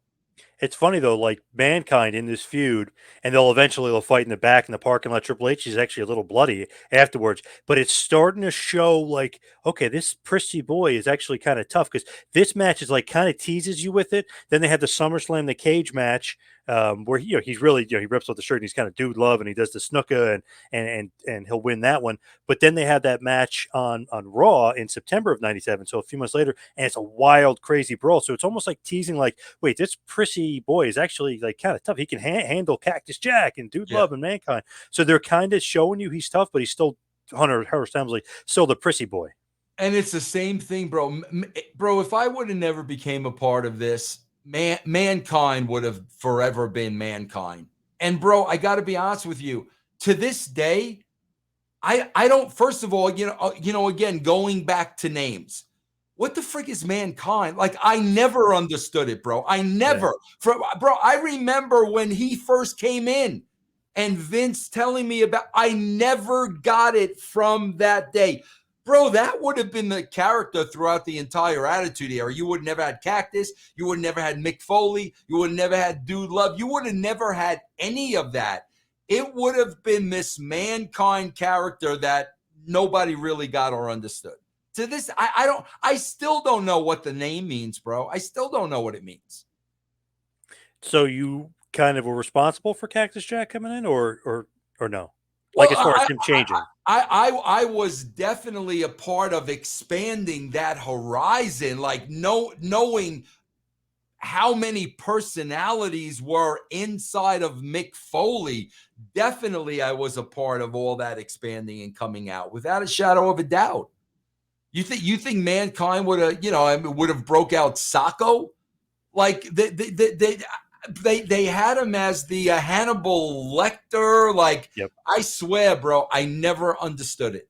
It's funny though, like Mankind in this feud, and they'll fight in the back in the parking lot. Triple H is actually a little bloody afterwards, but it's starting to show like, okay, this prissy boy is actually kind of tough because this match is like kind of teases you with it. Then they have the SummerSlam, the cage match, where he's really he rips off the shirt and he's kind of dude love and he does the snooker and he'll win that one. But then they have that match on Raw in September of '97, so a few months later, and it's a wild, crazy brawl. So it's almost like teasing, like, wait, this prissy boy is actually like kind of tough. He can handle Cactus Jack and Dude Yeah. Love and Mankind. So they're kind of showing you he's tough, but he's still Hunter Hearst Helmsley, still the prissy boy. And it's the same thing, bro. Bro, if I would have never became a part of this, Mankind would have forever been Mankind. And bro, I got to be honest with you. To this day, I don't. First of all, again, going back to names, what the frick is Mankind? Like, I never understood it, bro. I Yeah. never. Bro, I remember when he first came in, and Vince telling me about. I never got it from that day. Bro, that would have been the character throughout the entire Attitude Era. You would have never had Cactus. You would have never had Mick Foley. You would have never had Dude Love. You would have never had any of that. It would have been this Mankind character that nobody really got or understood. To this, I still don't know what the name means, bro. I still don't know what it means. So you kind of were responsible for Cactus Jack coming in, or no? Like Well, as far as him changing. I was definitely a part of expanding that horizon, like knowing how many personalities were inside of Mick Foley. Definitely, I was a part of all that expanding and coming out, without a shadow of a doubt. You think Mankind would have broke out Sacco? Like they had him as the Hannibal Lecter. Like, Yep. I swear, bro, I never understood it.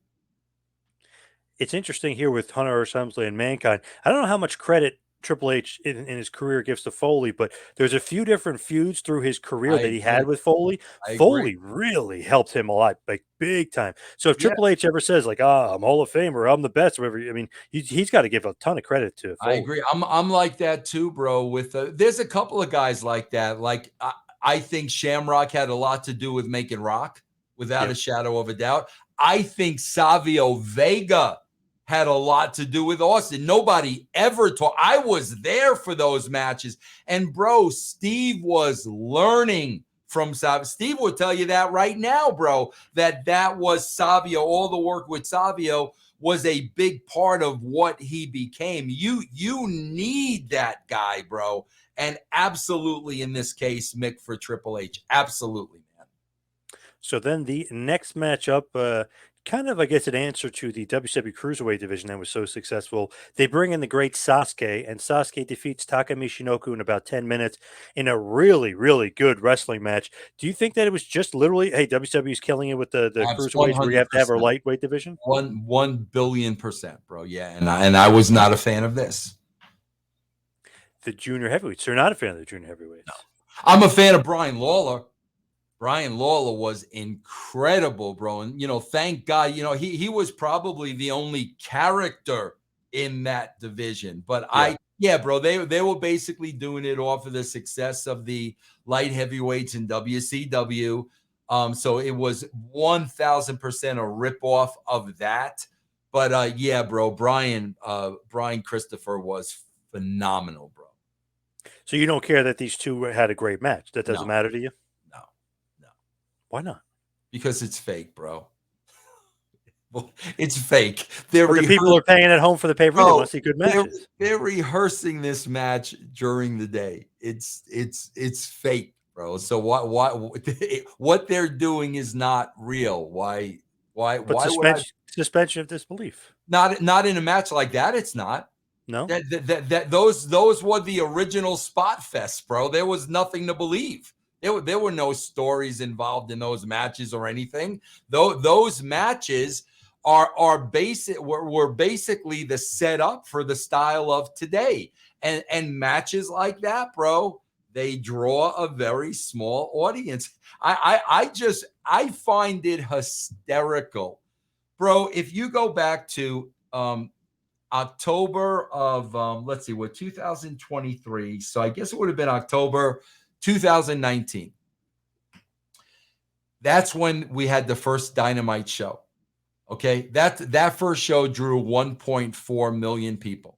It's interesting here with Hunter Hearst Helmsley and Mankind. I don't know how much credit Triple H in his career gives to Foley, but there's a few different feuds through his career I that he agree. had with Foley. I agree. Foley really helped him a lot, like big time. So if Yeah, Triple H ever says like, "Ah, I'm Hall of Famer, I'm the best," or whatever, I mean, he's got to give a ton of credit to I Foley. agree. I'm like that too, bro. With there's a couple of guys like that. Like, I think Shamrock had a lot to do with making Rock, without a Yep. shadow of a doubt. I think Savio Vega had a lot to do with Austin. Nobody ever taught. I was there for those matches, and bro, Steve was learning from Savio. Steve would tell you that right now, bro. That was Savio. All the work with Savio was a big part of what he became. You need that guy, bro. And absolutely, in this case, Mick for Triple H. Absolutely, man. So then the next matchup, kind of, I guess, an answer to the WCW Cruiserweight division that was so successful. They bring in the great Sasuke, and Sasuke defeats Taka Michinoku in about 10 minutes in a really, really good wrestling match. Do you think that it was just literally, hey, WCW's killing it with the Abs Cruiserweights where you have to have our 100%. lightweight division? 1 billion%, bro. Yeah. And I was not a fan of this. The junior heavyweights. They're not a fan of the junior heavyweights. I'm a fan of Brian Lawler. Brian Lawler was incredible, bro. And, thank God, he was probably the only character in that division. But Yeah. yeah, bro, they were basically doing it off of the success of the light heavyweights in WCW. So it was 1000% a ripoff of that. But yeah, bro, Brian Christopher was phenomenal, bro. So you don't care that these two had a great match? That doesn't No, matter to you? no, no. Why not? Because it's fake, bro. Well, it's fake. They're But the people are paying at home for the pay-per-view. They want to see good matches. they're rehearsing this match during the day. It's fake, bro. So what they're doing is not real. Why But would I suspension of disbelief. not in a match like that? It's not. No, Those were the original spot fests, bro. There was nothing to believe. There were no stories involved in those matches or anything. Those matches were basically the setup for the style of today. And matches like that, bro, they draw a very small audience. I find it hysterical, bro. If you go back to October of let's see, what 2023. So I guess it would have been October 2019. That's when we had the first Dynamite show. Okay, that first show drew 1.4 million people.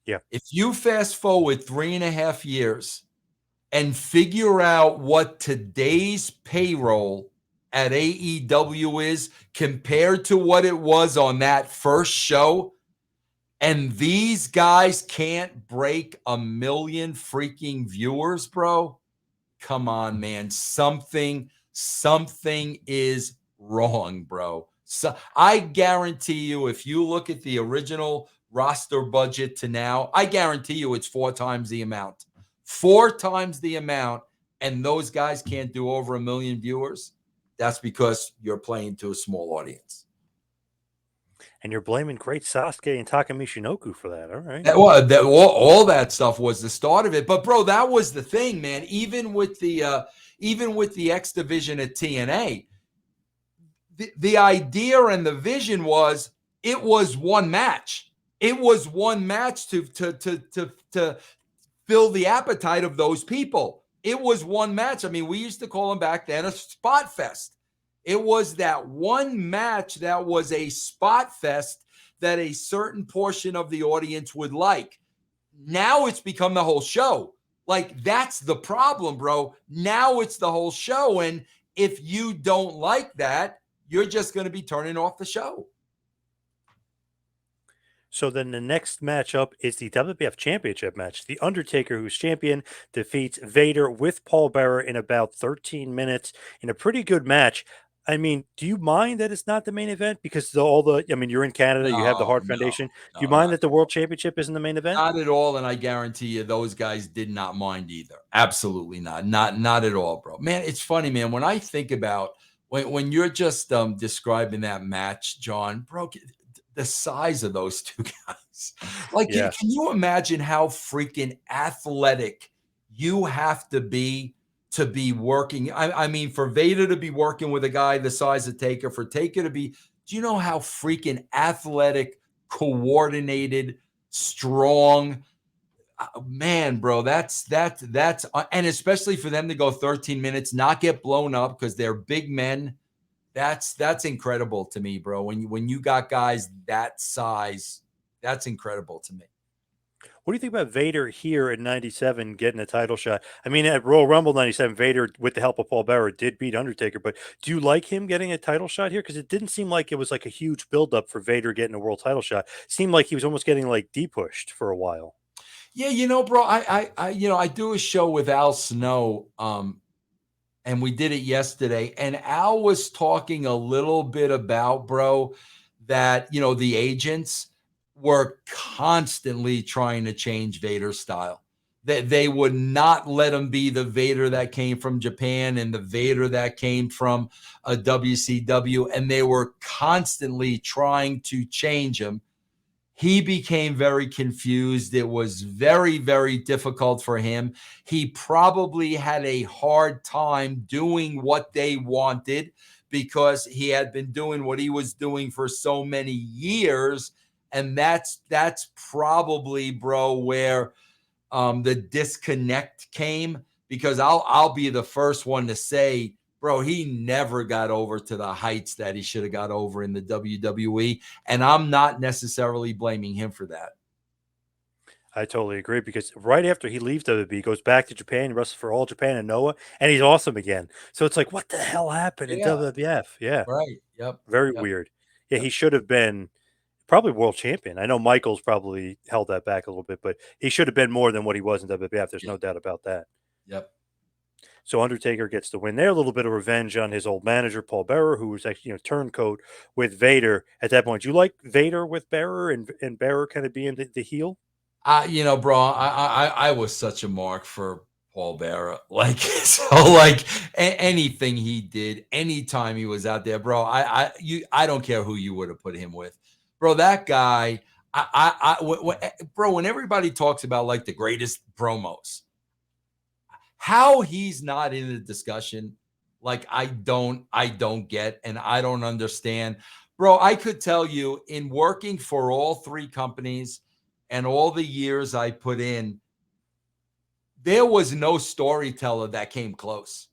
Yeah. If you fast forward 3.5 years and figure out what today's payroll at AEW is compared to what it was on that first show, and these guys can't break 1 million freaking viewers, bro. Come on, man. Something is wrong, bro. So I guarantee you, if you look at the original roster budget to now, I guarantee you it's 4 times the amount. 4 times the amount, and those guys can't do over 1 million viewers. That's because you're playing to a small audience. and you're blaming great Sasuke and Taka Michinoku for that. All right. All that stuff was the start of it. But bro, that was the thing, man. Even with the X division at TNA, the idea and the vision was it was one match. It was one match to fill the appetite of those people. It was one match. I mean, we used to call them back then a spot fest. It was that one match that was a spot fest that a certain portion of the audience would like. Now it's become the whole show. Like, that's the problem, bro. Now it's the whole show. And if you don't like that, you're just going to be turning off the show. So then the next matchup is the WWF Championship match. The Undertaker, who's champion, defeats Vader with Paul Bearer in about 13 minutes in a pretty good match. I mean, do you mind that it's not the main event? Because I mean, you're in Canada, you have the Hart Foundation. Do you mind that the World Championship isn't the main event? Not at all, and I guarantee you those guys did not mind either. Absolutely not. Not at all, bro. Man, it's funny, man. When I think about when you're just describing that match, John, bro, the size of those two guys. Like, Yeah. can you imagine how freaking athletic you have to be working? I mean, for Vader to be working with a guy the size of Taker, for Taker to be, do you know how freaking athletic, coordinated, strong, man, bro, that's and especially for them to go 13 minutes, not get blown up because they're big men. That's incredible to me, bro. When you got guys that size, that's incredible to me. What do you think about Vader here in 97 getting a title shot? I mean, at Royal Rumble 97, Vader, with the help of Paul Bearer, did beat Undertaker. But do you like him getting a title shot here? Because it didn't seem like it was like a huge buildup for Vader getting a world title shot. Seemed like he was almost getting like de-pushed for a while. Yeah, bro, I do a show with Al Snow, and we did it yesterday. And Al was talking a little bit about, bro, that, the agents were constantly trying to change Vader's style. That they would not let him be the Vader that came from Japan and the Vader that came from a WCW. And they were constantly trying to change him. He became very confused. It was very, very difficult for him. He probably had a hard time doing what they wanted because he had been doing what he was doing for so many years. And that's probably, bro, where the disconnect came, because I'll be the first one to say, bro, he never got over to the heights that he should have got over in the WWE. And I'm not necessarily blaming him for that. I totally agree because right after he leaves WWE, he goes back to Japan, wrestles for All Japan and Noah, and he's awesome again. So it's like, what the hell happened in Yeah, WWF? Yeah, right. Yep. very Yep. weird. Yeah, he Yep. should have been probably world champion. I know Michaels probably held that back a little bit, but he should have been more than what he was in WWF. There's Yeah. no doubt about that. Yep. So Undertaker gets the win there. A little bit of revenge on his old manager, Paul Bearer, who was actually turncoat with Vader at that point. Do you like Vader with Bearer and Bearer kind of being the heel? Bro, I was such a mark for Paul Bearer. Like, so, like anything he did, anytime he was out there, bro. I don't care who you would have put him with, bro. That guy, bro. When everybody talks about like the greatest promos, how he's not in the discussion, like I don't get, and I don't understand, bro. I could tell you in working for all three companies and all the years I put in, there was no storyteller that came close.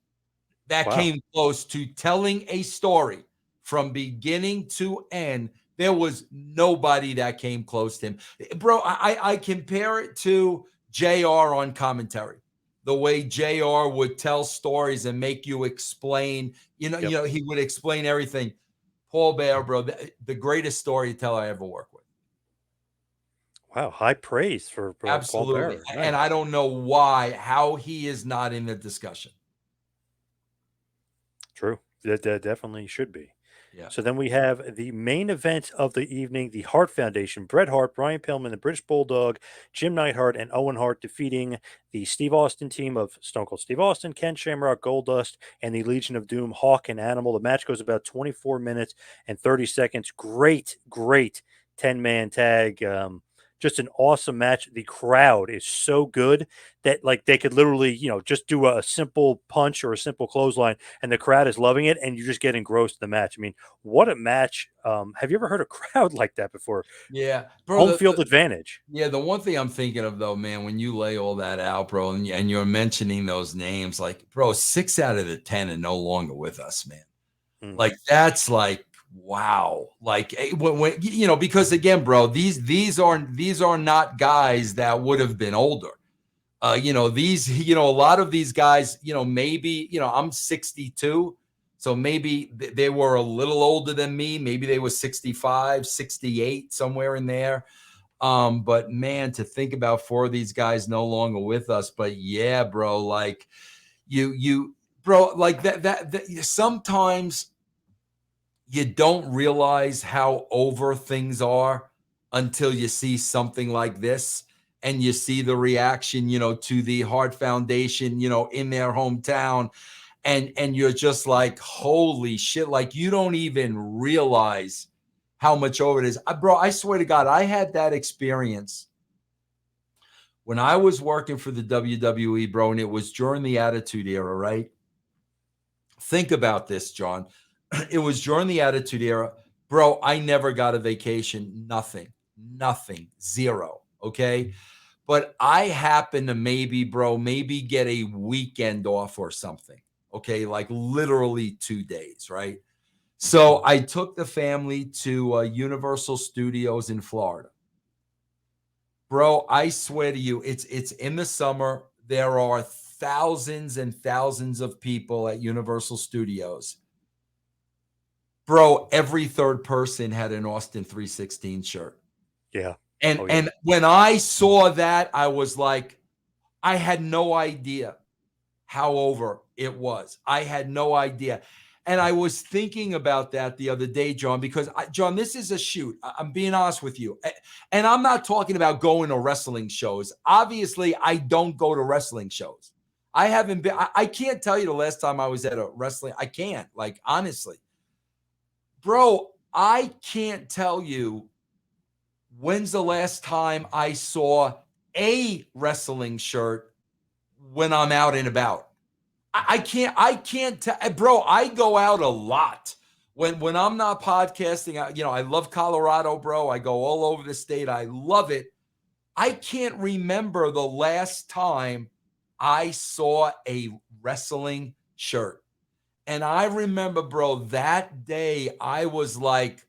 That Wow. came close to telling a story from beginning to end. There was nobody that came close to him. Bro, I compare it to JR on commentary. The way JR would tell stories and make you explain, Yep. he would explain everything. Paul Bear, bro, the greatest storyteller I ever worked with. Wow. High praise for Paul Absolutely. Bearer. And I Nice. don't know how he is not in the discussion. True. That definitely should be. Yeah. So then we have the main event of the evening, the Hart Foundation. Bret Hart, Brian Pillman, the British Bulldog, Jim Neidhart, and Owen Hart defeating the Steve Austin team of Stone Cold Steve Austin, Ken Shamrock, Goldust, and the Legion of Doom, Hawk and Animal. The match goes about 24 minutes and 30 seconds. Great, great 10-man tag. Just an awesome match. The crowd is so good that like they could literally, just do a simple punch or a simple clothesline, and the crowd is loving it, and you just get engrossed in the match. I mean, what a match. Have you ever heard a crowd like that before? Yeah. Bro, Home field advantage. yeah, the one thing I'm thinking of though, man, when you lay all that out, bro, and you're mentioning those names, like, bro, 6 out of the 10 are no longer with us, man. Mm, Like, that's like, wow. Like, because again, bro, these are not guys that would have been older. A lot of these guys, maybe, I'm 62. So maybe they were a little older than me. Maybe they were 65, 68, somewhere in there. But man, to think about four of these guys no longer with us. But yeah, bro, like bro, like that sometimes you don't realize how over things are until you see something like this and you see the reaction, to the Hart Foundation, in their hometown. And you're just like, holy shit, like you don't even realize how much over it is. Bro, I swear to God, I had that experience when I was working for the WWE, bro, and it was during the Attitude Era, right? Think about this, John. It was during the Attitude Era. Bro, I never got a vacation. Nothing, zero. Okay. But I happen to maybe get a weekend off or something. Okay. Like literally 2 days, right? So I took the family to Universal Studios in Florida. Bro, I swear to you, it's in the summer. There are thousands and thousands of people at Universal Studios. Bro, every third person had an Austin 316 shirt. yeah. And Oh yeah. and when I saw that, I was like, I had no idea how over it was. I had no idea. And I was thinking about that the other day, John, because John, this is a shoot. I'm being honest with you. And I'm not talking about going to wrestling shows. Obviously, I don't go to wrestling shows. I haven't been, I can't tell you the last time I was at a wrestling. I can't, like, honestly. Bro, I can't tell you when's the last time I saw a wrestling shirt when I'm out and about. I can't tell, bro. I go out a lot when I'm not podcasting. I love Colorado, bro. I go all over the state. I love it. I can't remember the last time I saw a wrestling shirt. And I remember, bro, that day I was like,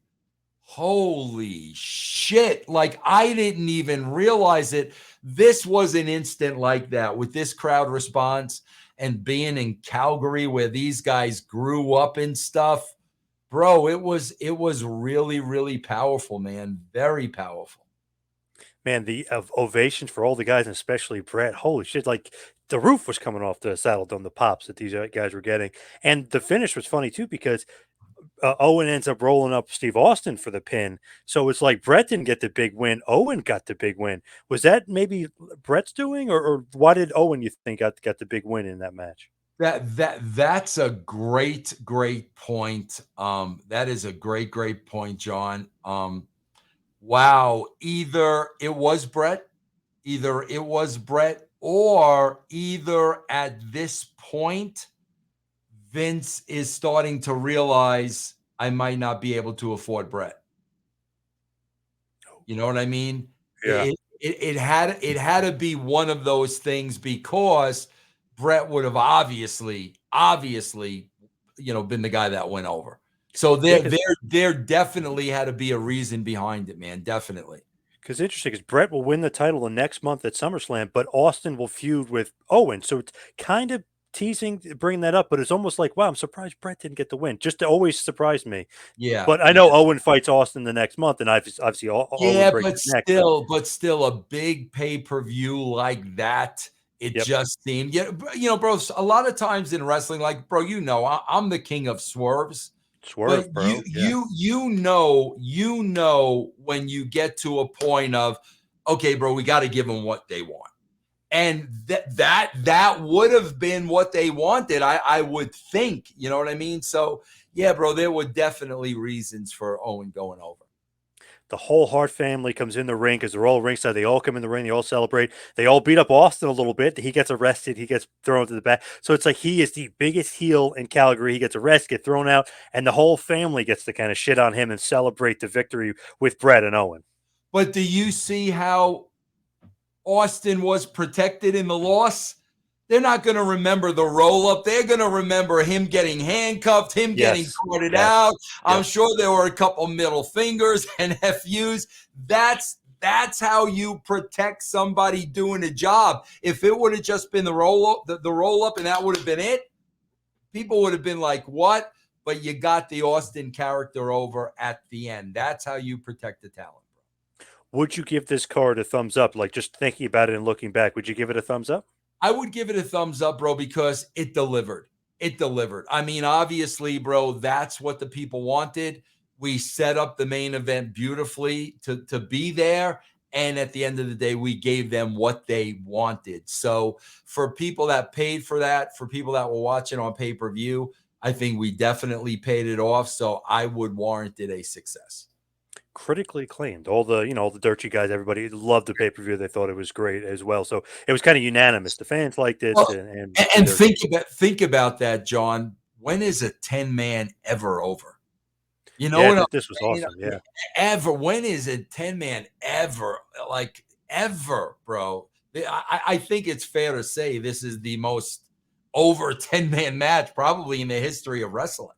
Holy shit. Like, I didn't even realize it. This was an instant like that with this crowd response and being in Calgary where these guys grew up and stuff. Bro, it was really, really powerful, man. Very powerful. Man, the ovations for all the guys, and especially Bret. Holy shit! Like the roof was coming off the Saddle Dome, the pops that these guys were getting, and the finish was funny too because Owen ends up rolling up Steve Austin for the pin. So it's like Bret didn't get the big win. Owen got the big win. Was that maybe Bret's doing, or why did Owen you think got the big win in that match? That's a great, great point. That is a great, great point, John. Wow. Either it was Bret, or either at this point, Vince is starting to realize I might not be able to afford Bret. You know what I mean? Yeah, It had to be one of those things, because Bret would have obviously, been the guy that went over. So yeah, there definitely had to be a reason behind it, man. Definitely. because interesting because Bret will win the title the next month at SummerSlam, but Austin will feud with Owen. So it's kind of teasing, bringing that up, but it's almost like, wow, I'm surprised Bret didn't get the win. Just to always surprise me. Yeah, But I know yeah. Owen fights Austin the next month, and obviously Owen Yeah, breaks but his neck. But still a big pay-per-view like that. It yep, just seemed, yeah, bro. A lot of times in wrestling, like, bro, I'm the king of swerves. But swerve, you bro. Yeah, you when you get to a point of, okay, bro, we got to give them what they want. And that would have been what they wanted, I would think. You know what I mean? So yeah, bro, there were definitely reasons for Owen going over. the whole Hart family comes in the ring because they're all ringside. They all come in the ring. They all celebrate. They all beat up Austin a little bit. He gets arrested. He gets thrown to the back. So it's like he is the biggest heel in Calgary. He gets arrested, get thrown out, and the whole family gets to kind of shit on him and celebrate the victory with Bret and Owen. But do you see how Austin was protected in the loss? They're not going to remember the roll up. They're going to remember him getting handcuffed, him getting Yes, carted yes, out. I'm yep. sure there were a couple middle fingers and FUs. That's how you protect somebody doing a job. If it would have just been the roll up, the roll up, and that would have been it, people would have been like, "What?" But you got the Austin character over at the end. That's how you protect the talent. Would you give this card a thumbs up? Like just thinking about it and looking back, would you give it a thumbs up? I would give it a thumbs up, bro, because it delivered. It delivered. I mean, obviously, bro, that's what the people wanted. We set up the main event beautifully to be there. And at the end of the day, we gave them what they wanted. So for people that paid for that, for people that were watching on pay-per-view, I think we definitely paid it off. So I would warrant it a success. Critically acclaimed. All the Dirty guys, everybody loved the pay per view. They thought it was great as well. So it was kind of unanimous. The fans liked it, Well, and the and Dirty. think about that, John. When is a 10-man ever over? You know Yeah, what I'm this was saying? awesome. Yeah, Ever. When is a 10-man ever? Like, ever, bro. I think it's fair to say this is the most over 10-man match probably in the history of wrestling.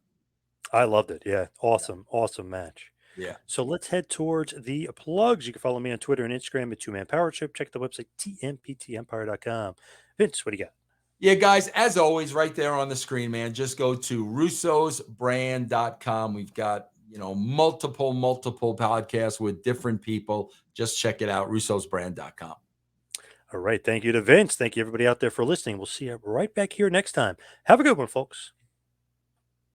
I loved it. Yeah, Yeah. awesome, awesome match. Yeah. So let's head towards the plugs. You can follow me on Twitter and Instagram at Two Man Power Trip. Check the website tmptempire.com. Vince, what do you got? Yeah, guys, as always, right there on the screen, man, just go to russosbrand.com. We've got, multiple podcasts with different people. Just check it out, russosbrand.com. All right, thank you to Vince. Thank you everybody out there for listening. We'll see you right back here next time. Have a good one, folks.